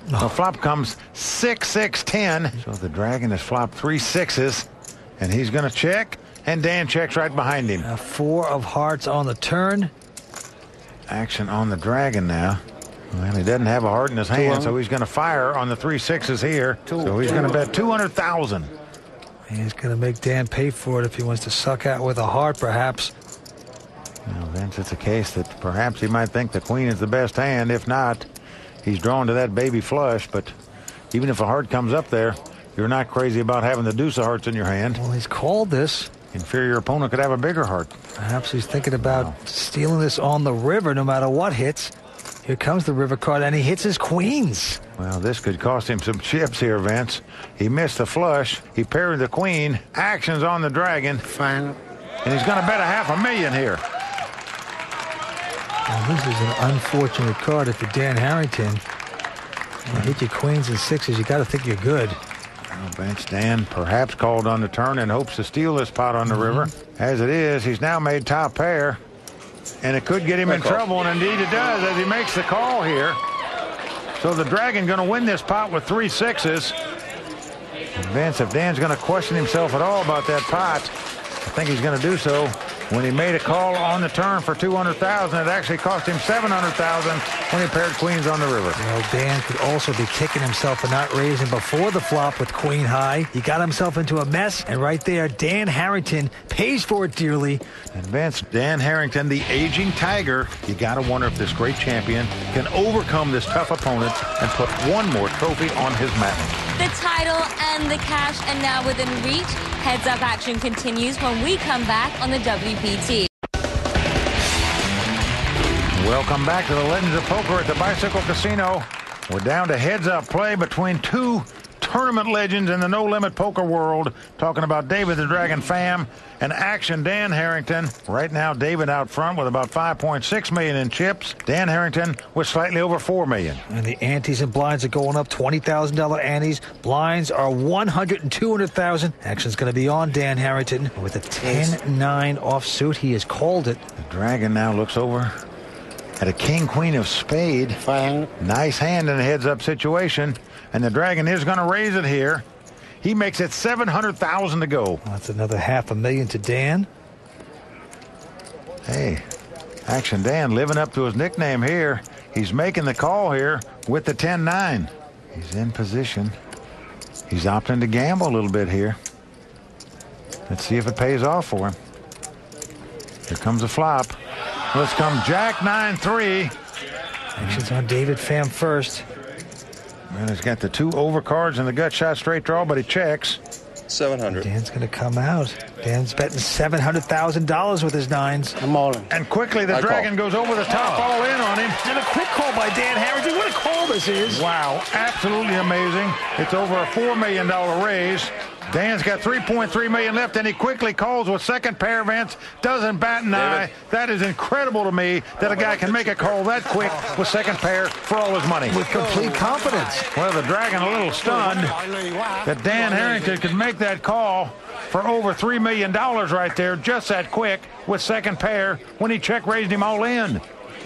The flop comes 6-6-10. So the Dragon has flopped 3 6s, and he's going to check. And Dan checks right behind him. 4 of hearts on the turn. Action on the Dragon now. Well, he doesn't have a heart in his hand, so he's going to fire on the 3 6s here. So he's going to bet $200,000. He's going to make Dan pay for it if he wants to suck out with a heart, perhaps. Well, Vince, it's a case that perhaps he might think the queen is the best hand. If not, he's drawn to that baby flush. But even if a heart comes up there, you're not crazy about having the deuce of hearts in your hand. Well, he's called this. Inferior opponent could have a bigger heart. Perhaps he's thinking about stealing this on the river no matter what hits. Here comes the river card, and he hits his queens. Well, this could cost him some chips here, Vince. He missed the flush. He paired the queen. Action's on the Dragon. Fine. And he's going to bet $500,000 here. Now, this is an unfortunate card if you're Dan Harrington. You hit your queens and sixes, you got to think you're good. Well, Vince, Dan perhaps called on the turn in hopes to steal this pot on the river. As it is, he's now made top pair. And it could get him in trouble, and indeed it does as he makes the call here. So the Dragon going to win this pot with 3 6s. And Vince, if Dan's going to question himself at all about that pot, I think he's going to do so. When he made a call on the turn for $200,000, it actually cost him $700,000 when he paired queens on the river. Well, Dan could also be kicking himself for not raising before the flop with queen high. He got himself into a mess, and right there, Dan Harrington pays for it dearly. And Vince, Dan Harrington, the aging tiger, you got to wonder if this great champion can overcome this tough opponent and put one more trophy on his mat. The title and the cash are now within reach. Heads-up action continues when we come back on the WPT. Welcome back to the Legends of Poker at the Bicycle Casino. We're down to heads-up play between 2 tournament legends in the no-limit poker world. Talking about David the Dragon Pham and Action Dan Harrington. Right now, David out front with about $5.6 million in chips. Dan Harrington with slightly over $4 million. And the antes and blinds are going up. $20,000 antes. Blinds are $100,000 and $200,000. Action's going to be on Dan Harrington with a 10-9 offsuit. He has called it. The Dragon now looks over at a king-queen of spade. Nice hand in a heads-up situation. And the Dragon is going to raise it here. He makes it $700,000 to go. Well, that's another $500,000 to Dan. Hey, Action Dan living up to his nickname here. He's making the call here with the 10-9. He's in position. He's opting to gamble a little bit here. Let's see if it pays off for him. Here comes a flop. Let's come Jack 9-3. Action's on David Pham first. And he's got the 2 overcards and the gut shot straight draw, but he checks. 700. Dan's going to come out. Dan's betting $700,000 with his 9s. I'm all in. And quickly the Dragon goes over the top, all in on him. And a quick call by Dan Harrington. What a call this is. Wow, absolutely amazing. It's over a $4 million raise. Dan's got $3.3 million left, and he quickly calls with second pair, Vince. Doesn't bat an eye. That is incredible to me that a guy can make a call that quick with second pair for all his money. With complete confidence. Well, the Dragon a little stunned that Dan Harrington could make that call for over $3 million right there, just that quick, with second pair when he check-raised him all in.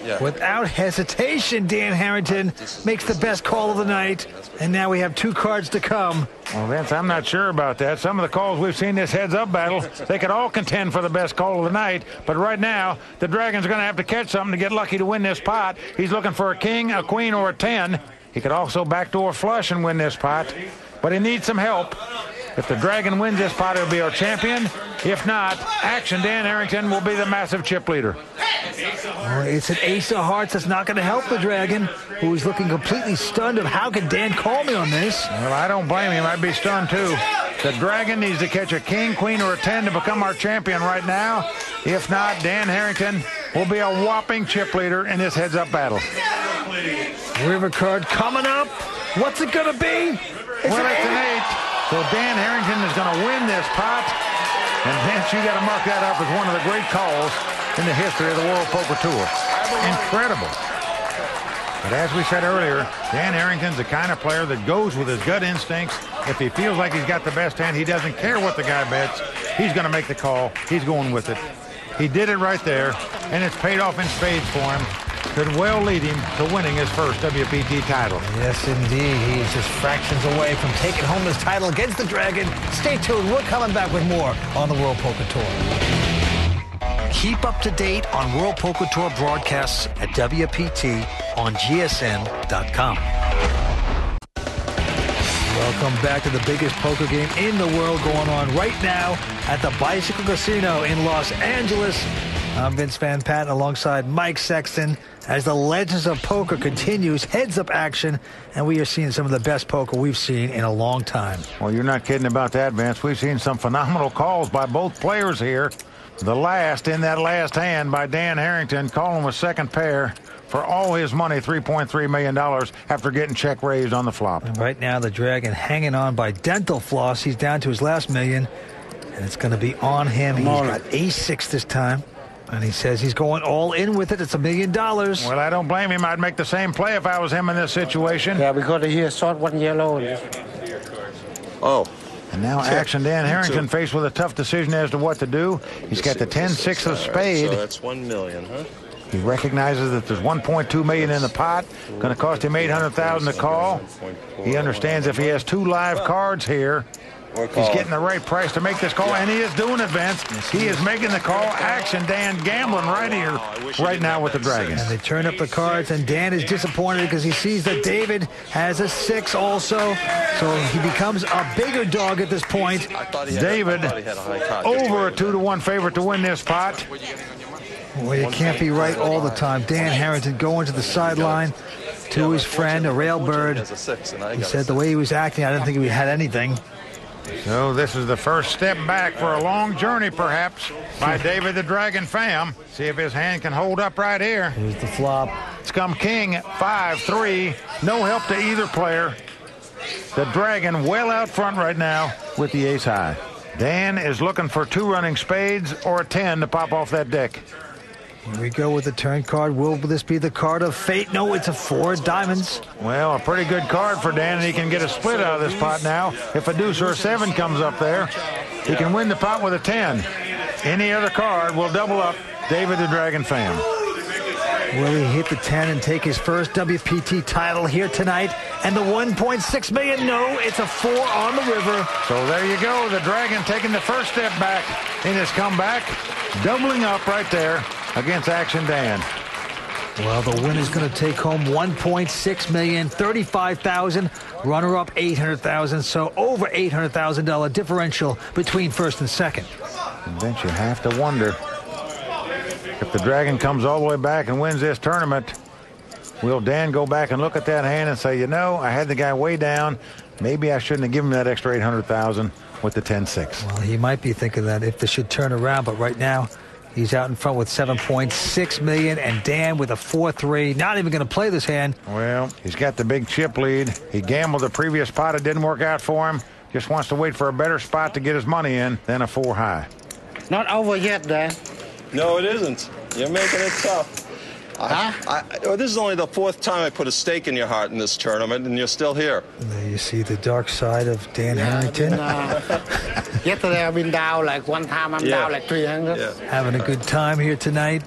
Yeah. Without hesitation, Dan Harrington makes the best call of the night. And now we have 2 cards to come. Well, Vince, I'm not sure about that. Some of the calls we've seen this heads-up battle, they could all contend for the best call of the night. But right now, the Dragon's going to have to catch something to get lucky to win this pot. He's looking for a king, a queen, or a 10. He could also backdoor flush and win this pot. But he needs some help. If the Dragon wins this pot, he'll be our champion. If not, Action Dan Harrington will be the massive chip leader. Well, it's an ace of hearts that's not going to help the Dragon, who is looking completely stunned of how can Dan call me on this. Well, I don't blame him. I'd be stunned, too. The Dragon needs to catch a king, queen, or a 10 to become our champion right now. If not, Dan Harrington will be a whopping chip leader in this heads-up battle. River card coming up. What's it going to be? It's an 8. So Dan Harrington is going to win this pot. And Vince, you got to mark that up as one of the great calls in the history of the World Poker Tour. Incredible. But as we said earlier, Dan Harrington's the kind of player that goes with his gut instincts. If he feels like he's got the best hand, he doesn't care what the guy bets. He's going to make the call. He's going with it. He did it right there, and it's paid off in spades for him. Could well lead him to winning his first WPT title. Yes, indeed. He's just fractions away from taking home his title against the Dragon. Stay tuned. We're coming back with more on the World Poker Tour. Keep up to date on World Poker Tour broadcasts at WPT on GSN.com. Welcome back to the biggest poker game in the world going on right now at the Bicycle Casino in Los Angeles. I'm Vince Van Patten alongside Mike Sexton as the Legends of Poker continues heads-up action, and we are seeing some of the best poker we've seen in a long time. Well, you're not kidding about that, Vince. We've seen some phenomenal calls by both players here. The last in that last hand by Dan Harrington, calling with second pair for all his money, $3.3 million, after getting check raised on the flop. And right now, the Dragon hanging on by dental floss. He's down to his last million, and it's going to be on him. He's got ace-6 this time. And he says he's going all in with it. It's $1 million. Well, I don't blame him. I'd make the same play if I was him in this situation. Yeah, we got to hear short 1 yellow. Oh. And now Action Dan Harrington faced with a tough decision as to what to do. He's got the 10-6 of spade. So that's $1 million, huh? He recognizes that there's $1.2 million in the pot. Going to cost him $800,000 to call. He understands if he has 2 live cards here, he's getting the right price to make this call, and he is doing it, Vince. He is making the call. Action Dan gambling right here, right now with the Dragon. And they turn up the cards, and Dan is disappointed because he sees that David has a 6 also. So he becomes a bigger dog at this point. David, over a 2-1 favorite to win this pot. Well, you can't be right all the time. Dan Harrington going to the sideline to his friend, a railbird. He said the way he was acting, I didn't think he had anything. So this is the first step back for a long journey, perhaps, by David the Dragon Fam. See if his hand can hold up right here. Here's the flop. It's come king, 5-3. No help to either player. The Dragon well out front right now with the ace high. Dan is looking for 2 running spades or a 10 to pop off that deck. Here we go with the turn card. Will this be the card of fate? No, it's a 4 diamonds. Well, a pretty good card for Dan, and he can get a split out of this pot now. If a deuce or a 7 comes up there, he can win the pot with a 10. Any other card will double up David the Dragon Fam. Will he hit the 10 and take his first WPT title here tonight? And the $1.6 million, no, it's a 4 on the river. So there you go. The Dragon taking the first step back in his comeback, doubling up right there against Action Dan. Well, the winner's going to take home $1.6 million, $35,000, runner-up $800,000, so over $800,000 differential between first and second. And then you have to wonder if the Dragon comes all the way back and wins this tournament. Will Dan go back and look at that hand and say, you know, I had the guy way down. Maybe I shouldn't have given him that extra $800,000 with the 10-6. Well, he might be thinking that if this should turn around, but right now, he's out in front with $7.6 million, and Dan with a 4-3. Not even going to play this hand. Well, he's got the big chip lead. He gambled the previous spot. It didn't work out for him. Just wants to wait for a better spot to get his money in than a 4 high. Not over yet, Dan. No, it isn't. You're making it tough. This is only the 4th time I put a stake in your heart in this tournament, and you're still here. And there you see the dark side of Dan Harrington. Yesterday I've been down like 1 time. I'm down like 300. Having a good time here tonight.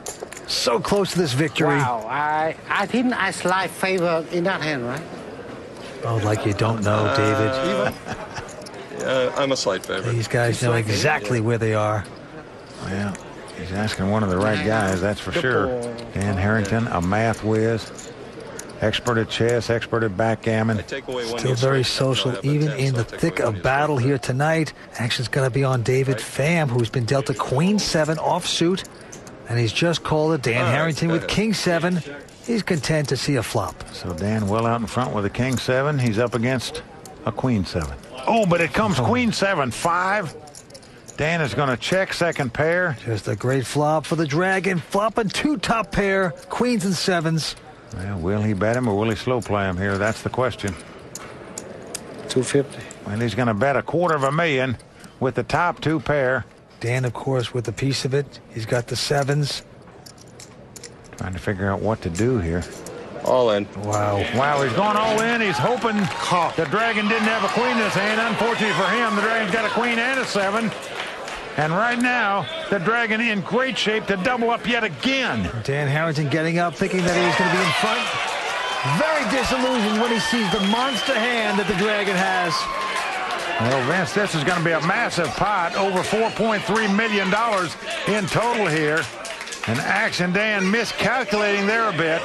So close to this victory. Wow, I think I slide favor in that hand, right? Oh, like you don't know, David. I'm a slight favorite. These guys know exactly where they are. Well, he's asking one of the right guys, that's for sure. Dan Harrington, a math whiz. Expert at chess, expert at backgammon. Still very social, even in the thick of battle here tonight. Action's going to be on David Pham, who's been dealt a Queen 7 offsuit. And he's just called it. Dan Harrington with King 7. He's content to see a flop. So Dan well out in front with a King 7. He's up against a Queen 7. Oh, but it comes Queen 7, 5. Dan is going to check second pair. Just a great flop for the Dragon. Flopping 2 top pair, Queens and 7s. Well, will he bet him or will he slow play him here? That's the question. 250. Well, he's going to bet $250,000 with the top 2 pair. Dan, of course, with a piece of it. He's got the 7s. Trying to figure out what to do here. All in. Wow, he's going all in. He's hoping the Dragon didn't have a queen in his hand. Unfortunately for him, the Dragon's got a queen and a 7. And right now, the Dragon in great shape to double up yet again. Dan Harrington getting up, thinking that he was going to be in front. Very disillusioned when he sees the monster hand that the Dragon has. Well, Vince, this is going to be a massive pot, over $4.3 million in total here. And Action Dan miscalculating there a bit.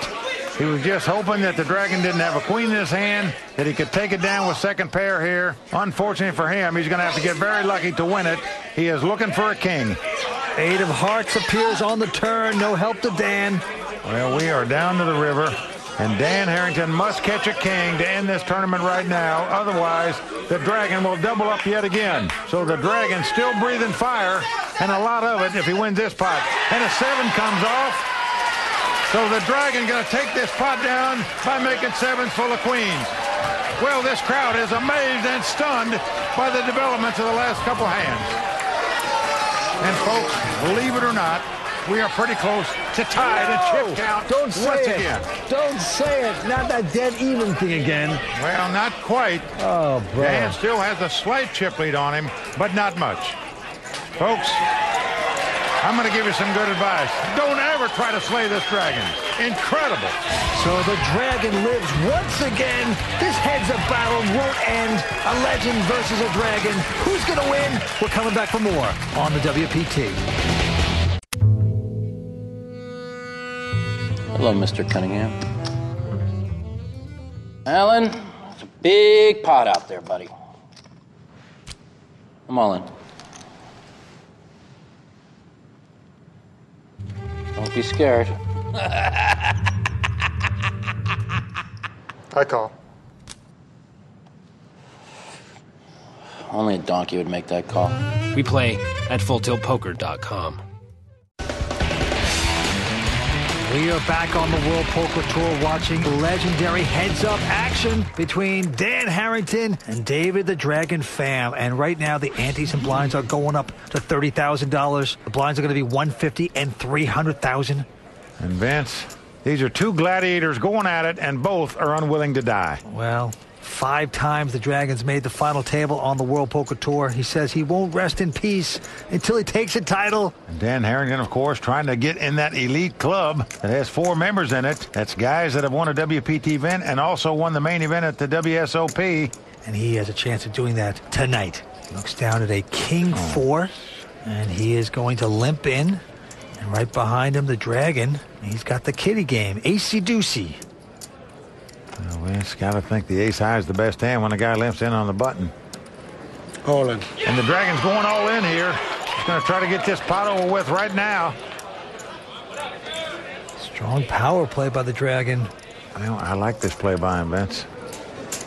He was just hoping that the Dragon didn't have a queen in his hand, that he could take it down with second pair here. Unfortunately for him, he's going to have to get very lucky to win it. He is looking for a king. 8 of hearts appears on the turn. No help to Dan. Well, we are down to the river, and Dan Harrington must catch a king to end this tournament right now. Otherwise, the Dragon will double up yet again. So the Dragon still breathing fire, and a lot of it if he wins this pot. And a 7 comes off. So the Dragon going to take this pot down by making 7s full of queens. Well, this crowd is amazed and stunned by the developments of the last couple hands. And folks, believe it or not, we are pretty close to tied in chip count. Don't say once it. Again. Don't say it. Not that dead even thing again. Well, not quite. Oh, bro. Dan still has a slight chip lead on him, but not much. Folks, I'm going to give you some good advice. Don't ever try to slay this Dragon. Incredible. So the Dragon lives once again. This heads-up battle won't end. A legend versus a Dragon. Who's going to win? We're coming back for more on the WPT. Hello, Mr. Cunningham. Alan, it's a big pot out there, buddy. I'm all in. Don't be scared. I call. Only a donkey would make that call. We play at FullTiltPoker.com. We are back on the World Poker Tour watching legendary heads-up action between Dan Harrington and David the Dragon Pham. And right now, the antes and blinds are going up to $30,000. The blinds are going to be $150,000 and $300,000. And Vince, these are 2 gladiators going at it, and both are unwilling to die. Well, 5 times the Dragons made the final table on the World Poker Tour. He says he won't rest in peace until he takes a title. And Dan Harrington, of course, trying to get in that elite club that has 4 members in it. That's guys that have won a WPT event and also won the main event at the WSOP. And he has a chance of doing that tonight. He looks down at a King 4, and he is going to limp in. And right behind him, the Dragon. He's got the kitty game, Acey-deucey. Well, Vince got to think the ace high is the best hand when the guy limps in on the button. All in. And the Dragon's going all in here. He's going to try to get this pot over with right now. Strong power play by the Dragon. Well, I like this play by him, Vince.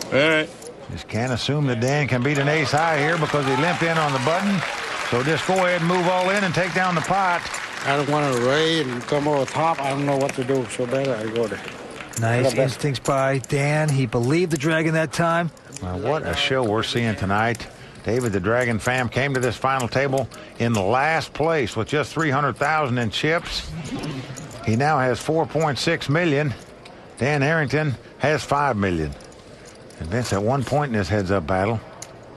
All right. Just can't assume that Dan can beat an ace high here because he limped in on the button. So just go ahead and move all in and take down the pot. I don't want to raise and come over top. I don't know what to do. So better I go there. Nice instincts by Dan. He believed the Dragon that time. Well, what a show we're seeing tonight. David the Dragon Pham came to this final table in last place with just $300,000 in chips. He now has $4.6 million. Dan Harrington has $5 million. And Vince, at one point in this heads-up battle,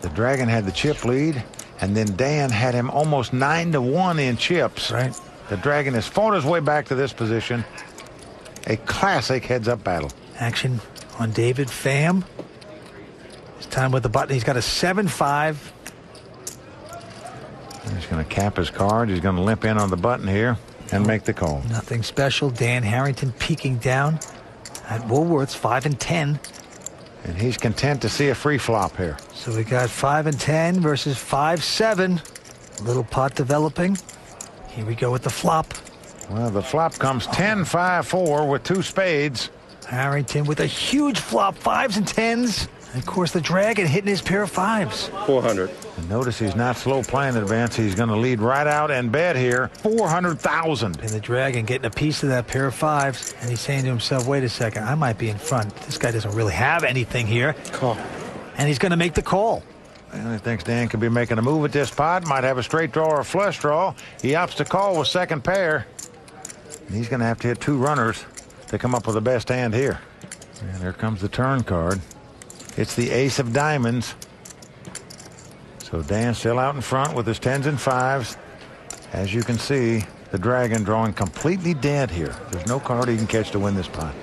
the Dragon had the chip lead, and then Dan had him almost 9-1 in chips. Right. The Dragon has fought his way back to this position. A classic heads-up battle. Action on David Pham. This time with the button. He's got a 7-5. He's going to cap his card. He's going to limp in on the button here and make the call. Nothing special. Dan Harrington peeking down At Woolworth's 5 and 10. And he's content to see a free flop here. So we got 5 and 10 versus 5-7. Little pot developing. Here we go with the flop. Well, the flop comes 10-5-4 with 2 spades. Harrington with a huge flop, 5s and 10s. And of course, the Dragon hitting his pair of 5s. 400. And notice he's not slow playing advance. He's going to lead right out and bet here, 400,000. And the Dragon getting a piece of that pair of 5s. And he's saying to himself, wait a second, I might be in front. This guy doesn't really have anything here. Call. And he's going to make the call. Well, he thinks Dan could be making a move at this pot. Might have a straight draw or a flush draw. He opts to call with second pair. And he's going to have to hit 2 runners to come up with the best hand here. And there comes the turn card. It's the ace of diamonds. So Dan's still out in front with his 10s and 5s. As you can see, the Dragon drawing completely dead here. There's no card he can catch to win this pot.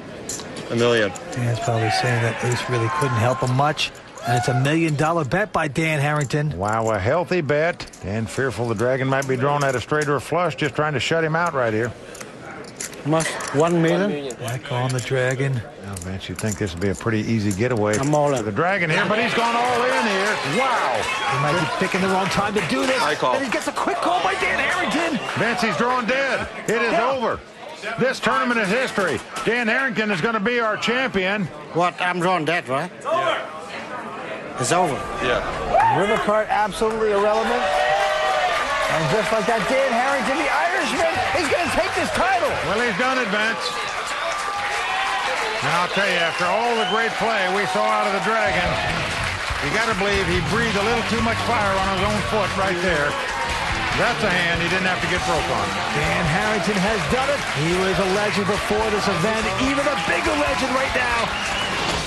$1 million. Dan's probably saying that ace really couldn't help him much. And it's $1 million bet by Dan Harrington. Wow, a healthy bet. Dan fearful the Dragon might be drawn at a straight or a flush, just trying to shut him out right here. Must 1 million. Back on the Dragon. Now, Vince, you'd think this would be a pretty easy getaway. I'm all in. For the Dragon here, but he's gone all in here. Wow. He might be picking the wrong time to do this. I call. And he gets a quick call by Dan Harrington. Vince, he's drawn dead. It is over. This tournament is history. Dan Harrington is going to be our champion. What? I'm drawn dead, right? Yeah. It's over. Yeah. River card absolutely irrelevant. And just like that, Dan Harrington, the Irishman, is going to take this title. Well, he's done it, Vince. And I'll tell you, after all the great play we saw out of the Dragon, you got to believe he breathed a little too much fire on his own foot right there. That's a hand he didn't have to get broke on. Dan Harrington has done it. He was a legend before this event, even a bigger legend right now.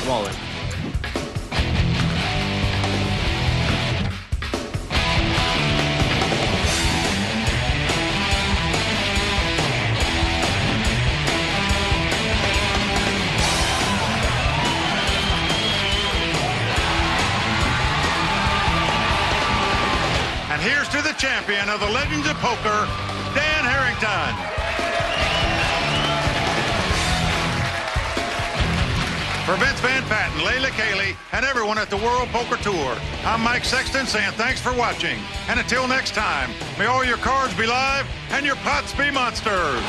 I'm all in. And here's to the champion of the Legends of Poker, Dan Harrington. For Vince Van Patten, Layla Cayley, and everyone at the World Poker Tour, I'm Mike Sexton saying thanks for watching. And until next time, may all your cards be live and your pots be monsters.